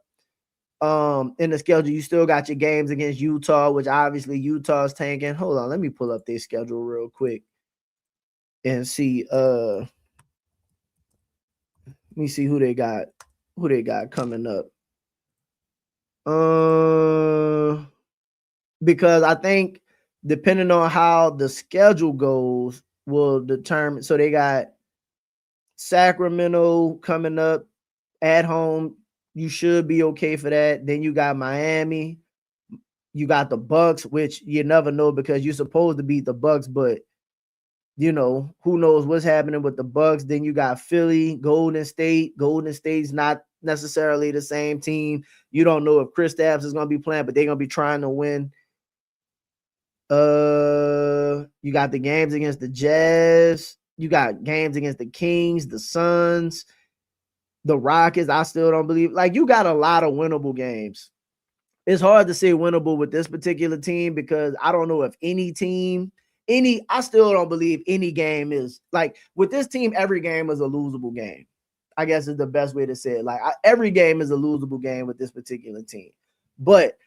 in the schedule. You still got your games against Utah, which obviously Utah's tanking. Hold on, let me pull up their schedule real quick and see let me see who they got coming up. Because I think depending on how the schedule goes will determine. So they got Sacramento coming up at home. You should be okay for that. Then you got Miami. You got the Bucks, which you never know because you're supposed to beat the Bucks, but you know, who knows what's happening with the Bucks. Then you got Philly, Golden State. Golden State's not necessarily the same team. You don't know if Kristaps is going to be playing, but they're going to be trying to win. You got the games against the Jazz. You got games against the Kings, the Suns, the Rockets. I still don't believe. Like, you got a lot of winnable games. It's hard to say winnable with this particular team because I don't know if I still don't believe any game is like with this team. Every game is a losable game. I guess is the best way to say it. Like every game is a losable game with this particular team. But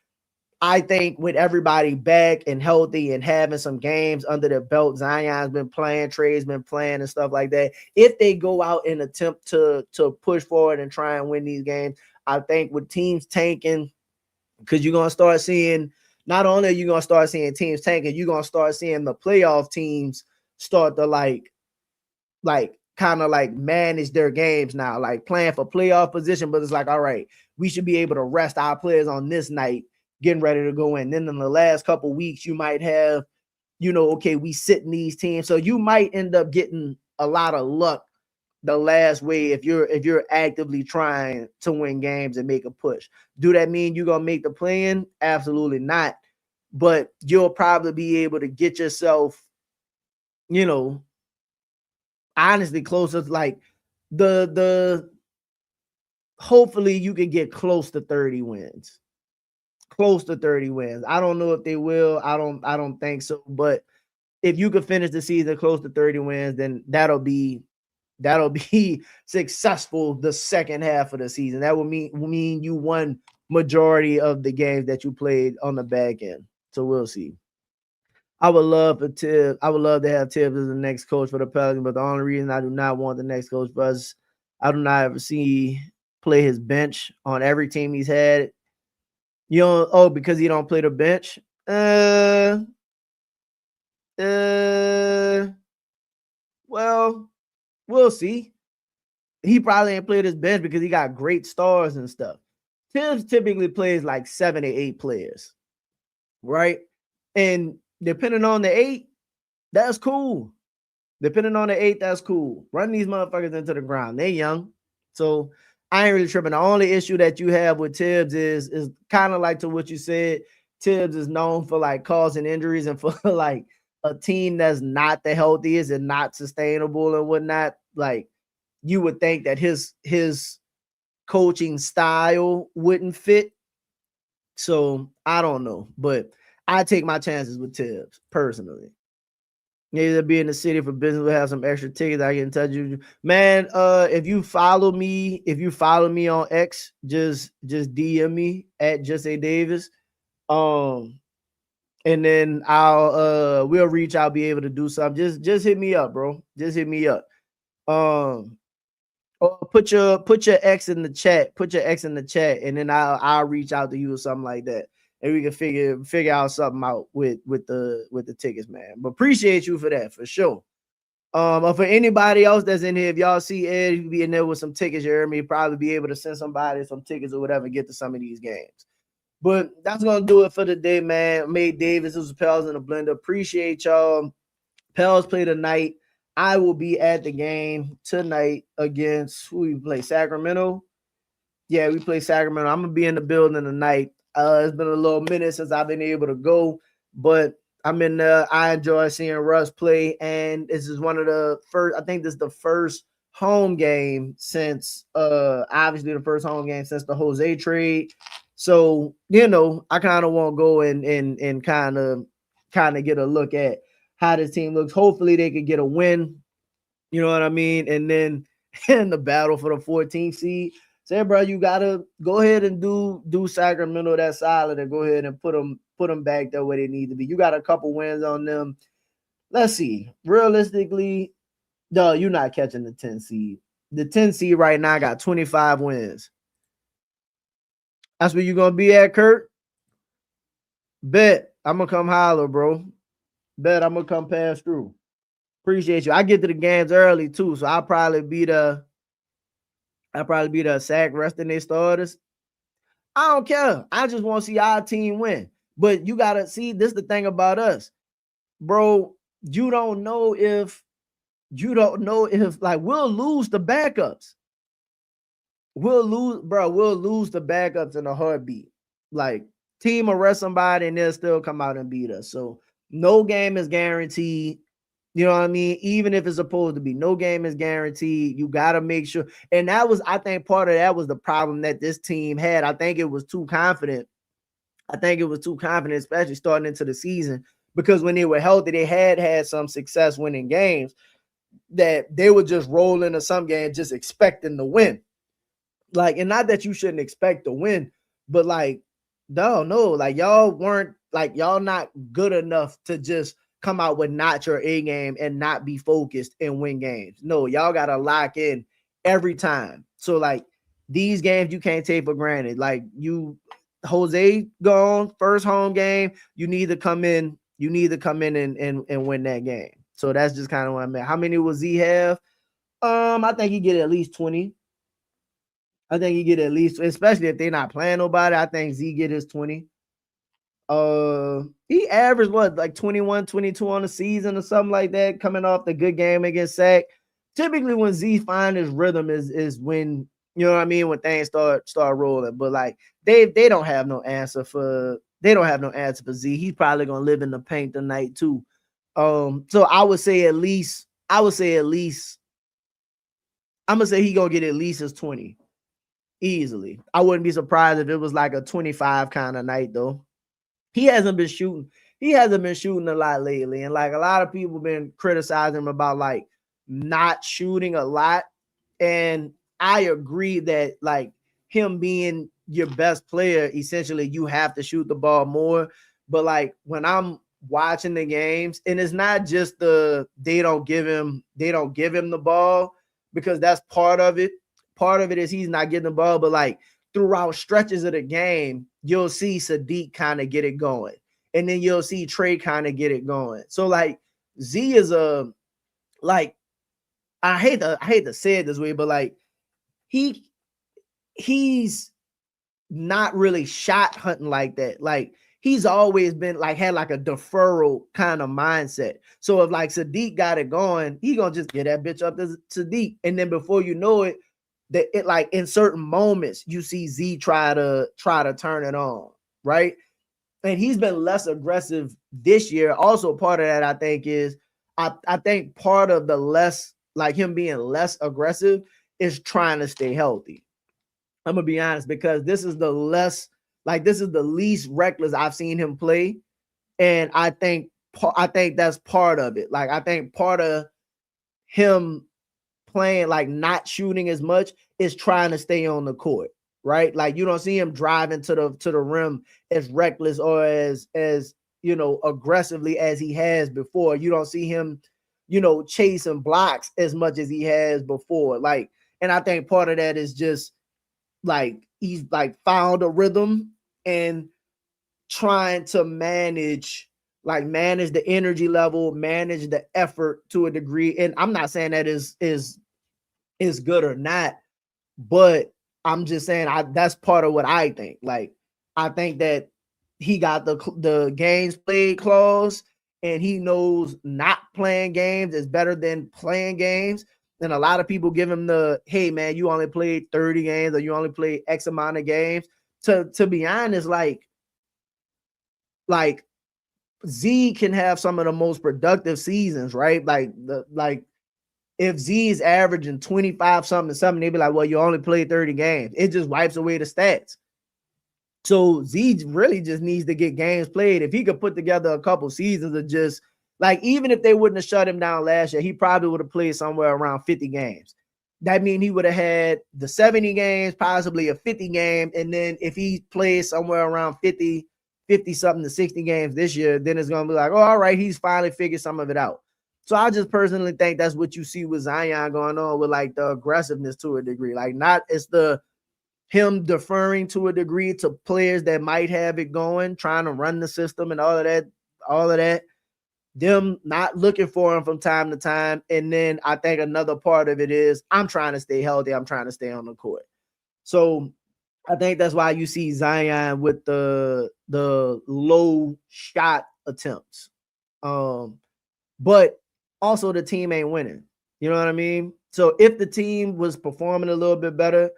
I think with everybody back and healthy and having some games under their belt, Zion's been playing, Trey's been playing and stuff like that. If they go out and attempt to push forward and try and win these games, I think with teams tanking, because you're going to start seeing, not only are you going to start seeing teams tanking, you're going to start seeing the playoff teams start to like kind of like manage their games now, like playing for playoff position. But it's like, all right, we should be able to rest our players on this night, getting ready to go in. Then in the last couple weeks, you might have, okay, we sitting these teams. So you might end up getting a lot of luck the last way if you're actively trying to win games and make a push. Do that mean you're gonna make the play-in? Absolutely not. But you'll probably be able to get yourself, honestly closer to like the hopefully you can get close to 30 wins. Close to 30 wins. I don't know if they will. I don't think so. But if you could finish the season close to 30 wins, then that'll be successful the second half of the season. That will mean you won majority of the games that you played on the back end. So we'll see. I would love to have Tibbs as the next coach for the Pelicans, but the only reason I do not want the next coach for us, I do not ever see play his bench on every team he's had. Because he don't play the bench. Uh, well, we'll see. He probably ain't played his bench because he got great stars and stuff. Tibbs typically plays like 7 to 8 players, right? And depending on the 8, that's cool. Depending on the 8, that's cool. Run these motherfuckers into the ground. They young. So I ain't really tripping. The only issue that you have with Tibbs is kind of like to what you said. Tibbs is known for like causing injuries and for like a team that's not the healthiest and not sustainable and whatnot. Like you would think that his coaching style wouldn't fit. So I don't know, but I take my chances with Tibbs personally. Maybe they'll be in the city for business. We'll have some extra tickets. I can touch you, man. If you follow me on X, just DM me at Jose Davis. And then we'll reach out, be able to do something. Just hit me up, bro. Just hit me up. Or put your X in the chat. Put your X in the chat, and then I'll reach out to you or something like that, and we can figure out something out with the tickets, man. But appreciate you for that for sure. But for anybody else that's in here, if y'all see Ed, you be in there with some tickets, you heard me, probably be able to send somebody some tickets or whatever, get to some of these games. But that's gonna do it for the day, man. May Davis, this was Pels in the Blender. Appreciate y'all. Pels play tonight. I will be at the game tonight against who we play, Sacramento. Yeah, we play Sacramento. I'm gonna be in the building tonight. It's been a little minute since I've been able to go, but I'm in there. I enjoy seeing Russ play, and this is one of the first. I think this is the first home game since obviously the first home game since the Jose trade. So I kind of want to go and kind of get a look at how this team looks. Hopefully they could get a win. You know what I mean? And then in the battle for the 14th seed, say, bro, you gotta go ahead and do Sacramento that solid and go ahead and put them back there where they need to be. You got a couple wins on them. Let's see. Realistically, no, you're not catching the 10 seed. The 10 seed right now got 25 wins. That's where you're gonna be at, Kurt. Bet I'm gonna come holler, bro. Bet I'm gonna come pass through. Appreciate you. I get to the games early too, so I'll probably be the sack resting their starters. I don't care. I just want to see our team win. But you gotta see, this is the thing about us, bro. You don't know if like we'll lose the backups. We'll lose the backups in a heartbeat. Like team will rest somebody and they'll still come out and beat us. So no game is guaranteed. You know what I mean? Even if it's supposed to be, no game is guaranteed. You got to make sure. And I think part of that was the problem that this team had. I think it was too confident. Especially starting into the season, because when they were healthy, they had some success winning games that they would just roll into some games just expecting to win. Like, and not that you shouldn't expect to win, but like, no, like y'all weren't, like y'all not good enough to just come out with not your A game and not be focused and win games. No, y'all got to lock in every time. So like these games you can't take for granted. Like Jose gone, first home game, you need to come in and win that game. So that's just kind of what I meant. How many will Z have? I think he get at least 20. I think he get at least, especially if they're not playing nobody. I think Z get his 20. He averaged what, like 21, 22 on the season or something like that, coming off the good game against Sac. Typically when Z find his rhythm is when, you know what I mean, when things start rolling. But like they don't have no answer for Z. He's probably gonna live in the paint tonight too. So I would say at least I'm gonna say he gonna get at least his 20 easily. I wouldn't be surprised if it was like a 25 kind of night though. He hasn't been shooting a lot lately, and like a lot of people been criticizing him about like not shooting a lot. And I agree that like him being your best player, essentially you have to shoot the ball more. But like when I'm watching the games, and it's not just they don't give him the ball, because that's part of it. Part of it is he's not getting the ball, but like throughout stretches of the game, you'll see Sadiq kind of get it going. and then you'll see Trey kind of get it going. So like Z is a like I hate to say it this way, but like he's not really shot hunting like that. Like he's always been like had like a deferral kind of mindset. So if like Sadiq got it going, he gonna just get that bitch up to Sadiq, and then before you know it, that it like in certain moments you see Z try to turn it on, right? And he's been less aggressive this year. Also, part of that I think is I think part of the less like him being less aggressive is trying to stay healthy. I'm gonna be honest, because this is the least reckless I've seen him play, and I think that's part of it. Like I think part of him playing like not shooting as much is trying to stay on the court, right? Like you don't see him driving to the rim as reckless or as aggressively as he has before. You don't see him, chasing blocks as much as he has before. Like, and I think part of that is just like he's like found a rhythm and trying to manage the energy level, manage the effort to a degree. And I'm not saying that is good or not, but I'm just saying that's part of what I think. Like I think that he got the games played clause, and he knows not playing games is better than playing games. And a lot of people give him the, hey man, you only played 30 games or you only played X amount of games. To be honest, like Z can have some of the most productive seasons, right? Like if Z is averaging 25 something, they'd be like, well, you only played 30 games. It just wipes away the stats. So Z really just needs to get games played. If he could put together a couple seasons of just like, even if they wouldn't have shut him down last year, he probably would have played somewhere around 50 games. That means he would have had the 70 games, possibly a 50 game. And then if he plays somewhere around 50 something to 60 games this year, then it's going to be like, oh, all right, he's finally figured some of it out. So I just personally think that's what you see with Zion going on with like the aggressiveness to a degree. Like not it's the him deferring to a degree to players that might have it going, trying to run the system and all of that. Them not looking for him from time to time. And then I think another part of it is I'm trying to stay healthy. I'm trying to stay on the court. So I think that's why you see Zion with the low shot attempts. But also the team ain't winning. You know what I mean? So if the team was performing a little bit better,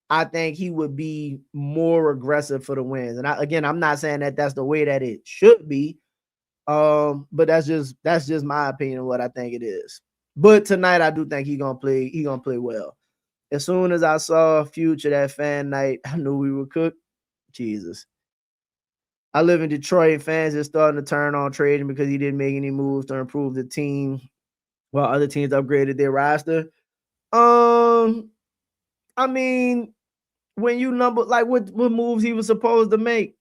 I think he would be more aggressive for the wins. And I'm not saying that that's the way that it should be. But that's just my opinion of what I think it is. But tonight I do think he's gonna play well. As soon as I saw Future that fan night, I knew we were cooked. Jesus. I live in Detroit, and fans are starting to turn on trading because he didn't make any moves to improve the team while other teams upgraded their roster. I mean, when you number like what moves he was supposed to make.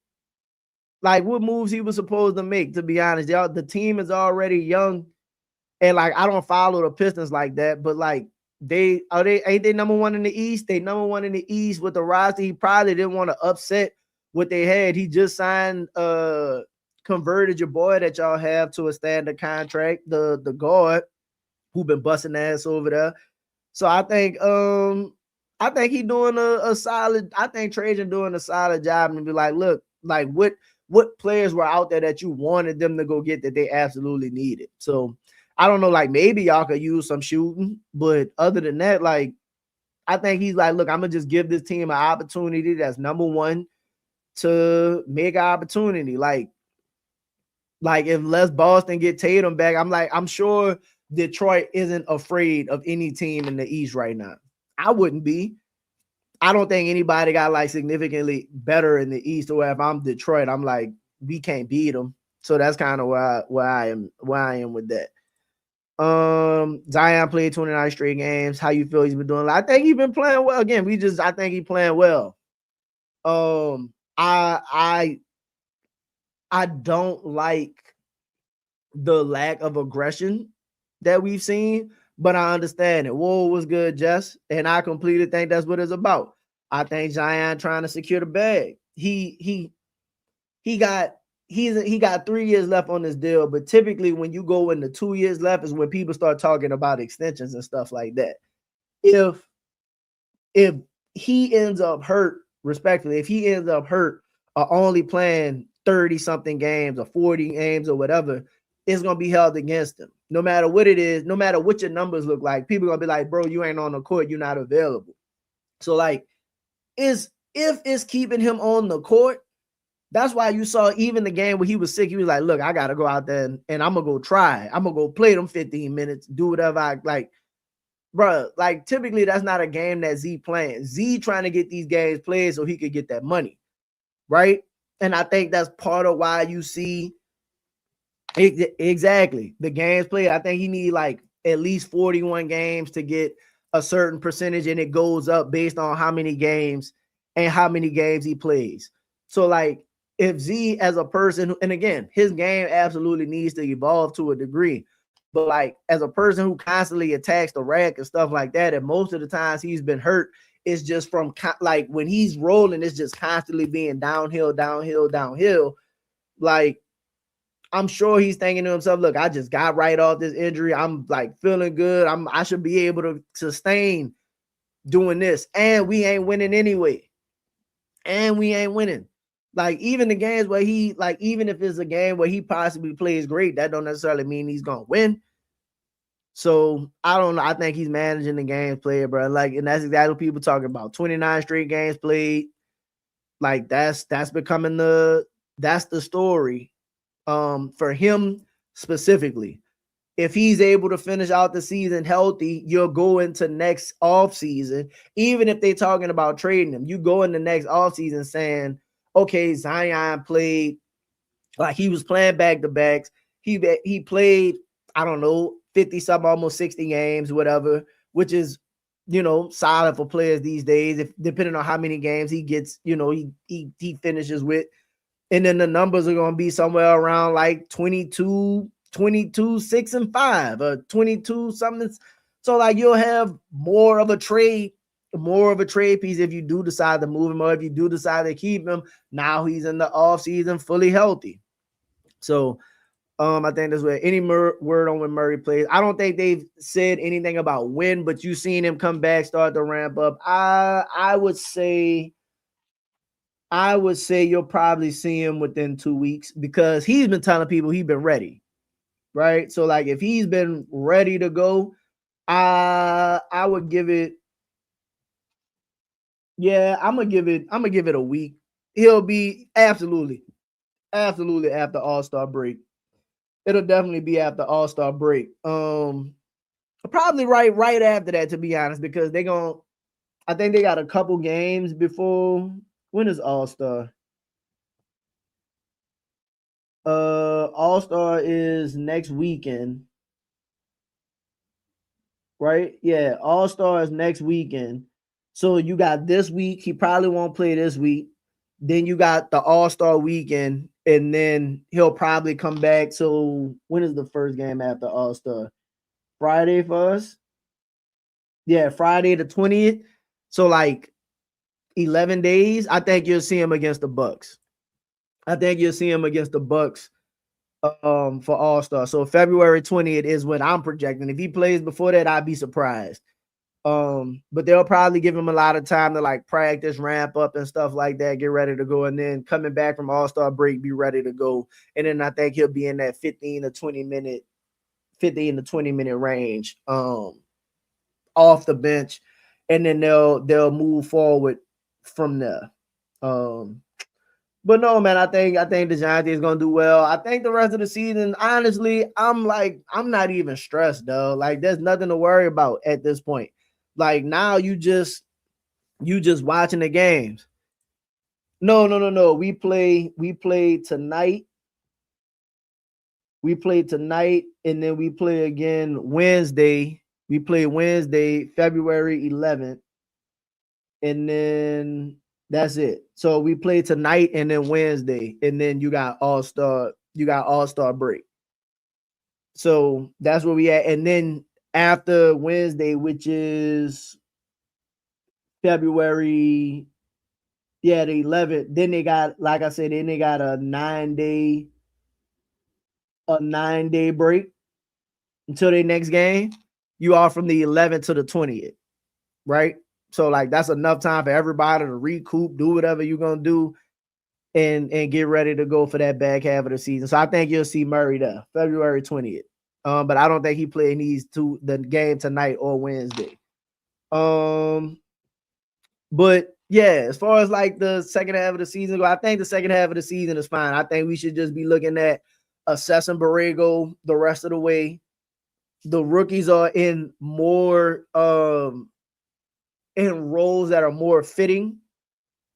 Like what moves he was supposed to make, to be honest. The team is already young. And like I don't follow the Pistons like that, but like ain't they number one in the East? They number one in the East with the roster. He probably didn't want to upset what they had. He just signed converted your boy that y'all have to a standard contract, the guard who been busting ass over there. So I think he's doing a solid. I think Trajan doing a solid job and be like, look, like what players were out there that you wanted them to go get that they absolutely needed. So I don't know, like maybe y'all could use some shooting, but other than that, like I think he's like, look, I'm gonna just give this team an opportunity that's number one to make an opportunity. Like if Les Boston get Tatum back, I'm sure Detroit isn't afraid of any team in the East right now. I wouldn't be. I don't think anybody got like significantly better in the East. Or if I'm Detroit, I'm like, we can't beat them. So that's kind of where I am with that. Zion played 29 straight games. How you feel he's been doing? I think he's been playing well. Again, I think he's playing well. I don't like the lack of aggression that we've seen, but I understand it. Whoa, was good, Jess. And I completely think that's what it's about. I think Zion trying to secure the bag. He he got 3 years left on this deal, but typically when you go into 2 years left is when people start talking about extensions and stuff like that. If he ends up hurt, respectfully, if he ends up hurt or only playing 30 something games or 40 games or whatever, it's gonna be held against him. No matter what it is, no matter what your numbers look like, people gonna be like, bro, you ain't on the court, you're not available. So like, if it's keeping him on the court, that's why you saw even the game where he was sick, he was like, look, I gotta go out there and I'm gonna go try. I'm gonna go play them 15 minutes, do whatever I like. Bro, like typically that's not a game that Z playing. Z trying to get these games played so he could get that money, right? And I think that's part of why you see exactly the games played. I think he need like at least 41 games to get a certain percentage, and it goes up based on how many games and how many games he plays. So like if Z as a person, and again, his game absolutely needs to evolve to a degree. But like as a person who constantly attacks the rack and stuff like that, and most of the times he's been hurt, it's just from like when he's rolling, it's just constantly being downhill, downhill, downhill. Like I'm sure he's thinking to himself, look, I just got right off this injury. I'm like feeling good. I should be able to sustain doing this. And we ain't winning anyway. And we ain't winning. Like even the games where he, like, even if it's a game where he possibly plays great, that don't necessarily mean he's gonna win. So I don't know. I think he's managing the games played, bro. Like, and that's exactly what people talking about. 29 straight games played. Like that's becoming that's the story. For him specifically. If he's able to finish out the season healthy, you'll go into next off season. Even if they're talking about trading him, you go in the next off season saying, okay, Zion played like he was playing back to backs. He played, I don't know, 50 something, almost 60 games, whatever, which is, solid for players these days. If depending on how many games he gets, he finishes with. And then the numbers are going to be somewhere around like 22, 6 and 5 or 22 something. So like you'll have more of a trade piece if you do decide to move him, or if you do decide to keep him. Now he's in the off season fully healthy. So I think that's where any word on when Murray plays. I don't think they've said anything about when, but you've seen him come back, start to ramp up. I would say you'll probably see him within 2 weeks, because he's been telling people he's been ready, right? So like if he's been ready to go, I would give it. Yeah, I'm gonna give it a week. He'll be absolutely after All-Star break. It'll definitely be after All-Star break. Probably right after that, to be honest, because I think they got a couple games before. When is All-Star? All-Star is next weekend, right? Yeah, All-Star is next weekend. So you got this week. He probably won't play this week. Then you got the All-Star weekend, and then he'll probably come back. So when is the first game after All-Star? Friday for us? Yeah, Friday the 20th. So like 11 days. I think you'll see him against the Bucks. For All-Star. So February 20th is what I'm projecting. If he plays before that, I'd be surprised. But they'll probably give him a lot of time to like practice, ramp up and stuff like that, get ready to go. And then coming back from All-Star break, be ready to go. And then I think he'll be in that 15 to 20 minute range off the bench. And then they'll move forward from there. But no, man, I think Dejounte is gonna do well. I think the rest of the season, honestly, I'm not even stressed, though. Like, there's nothing to worry about at this point. Like now, you just watching the games. No. We play tonight. We play tonight, and then we play again Wednesday. We play Wednesday, February 11th, and then that's it. So we play tonight and then Wednesday, and then you got All-Star break. So that's where we at. And then after Wednesday, which is February Yeah, the 11th. Then they got, like I said, then they got a 9-day break until their next game. You are from the 11th to the 20th, right? So like that's enough time for everybody to recoup, do whatever you're gonna do, and get ready to go for that back half of the season. So I think you'll see Murray there, February 20th. But I don't think he played the game tonight or Wednesday. But yeah, as far as like the second half of the season go, I think the second half of the season is fine. I think we should just be looking at assessing Borrego the rest of the way. The rookies are in more in roles that are more fitting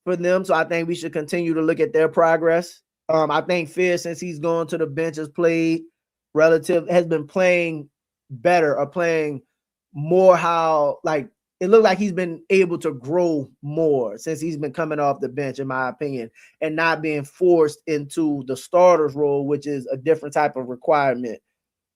for them. So I think we should continue to look at their progress. I think Fizz, since he's gone to the bench, has been playing better or playing more how like it looked like he's been able to grow more since he's been coming off the bench, in my opinion, and not being forced into the starter's role, which is a different type of requirement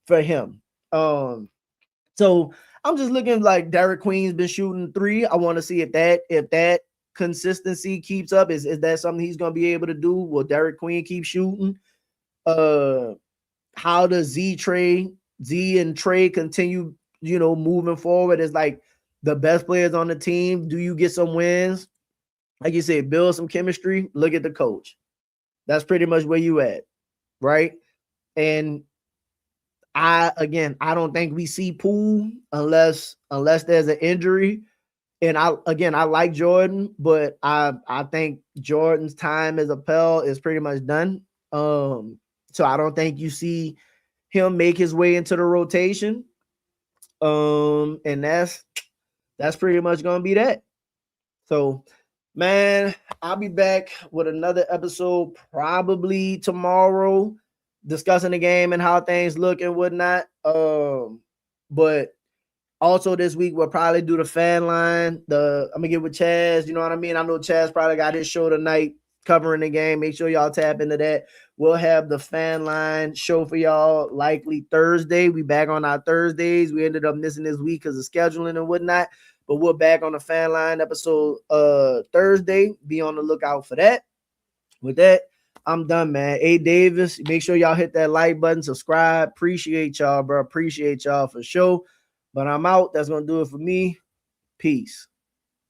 for him. So I'm just looking like Derek Queen's been shooting 3. I want to see if that consistency keeps up. Is that something he's going to be able to do? Will Derek Queen keep shooting? How does Z and Trey continue, moving forward as like the best players on the team? Do you get some wins? Like you said, build some chemistry. Look at the coach. That's pretty much where you at, right? And I don't think we see Poole unless there's an injury. And I like Jordan, but I think Jordan's time as a Pell is pretty much done. So I don't think you see him make his way into the rotation. And that's pretty much gonna be that. So, man, I'll be back with another episode probably tomorrow, discussing the game and how things look and whatnot. But also this week we'll probably do the fan line. I'm gonna get with Chaz. You know what I mean? I know Chaz probably got his show tonight covering the game. Make sure y'all tap into that. We'll have the fan line show for y'all likely Thursday. We back on our Thursdays. We ended up missing this week because of scheduling and whatnot. But we're back on the fan line episode Thursday. Be on the lookout for that. With that, I'm done, man. A Davis, make sure y'all hit that like button, subscribe. Appreciate y'all, bro. Appreciate y'all for sure. But I'm out. That's going to do it for me. Peace.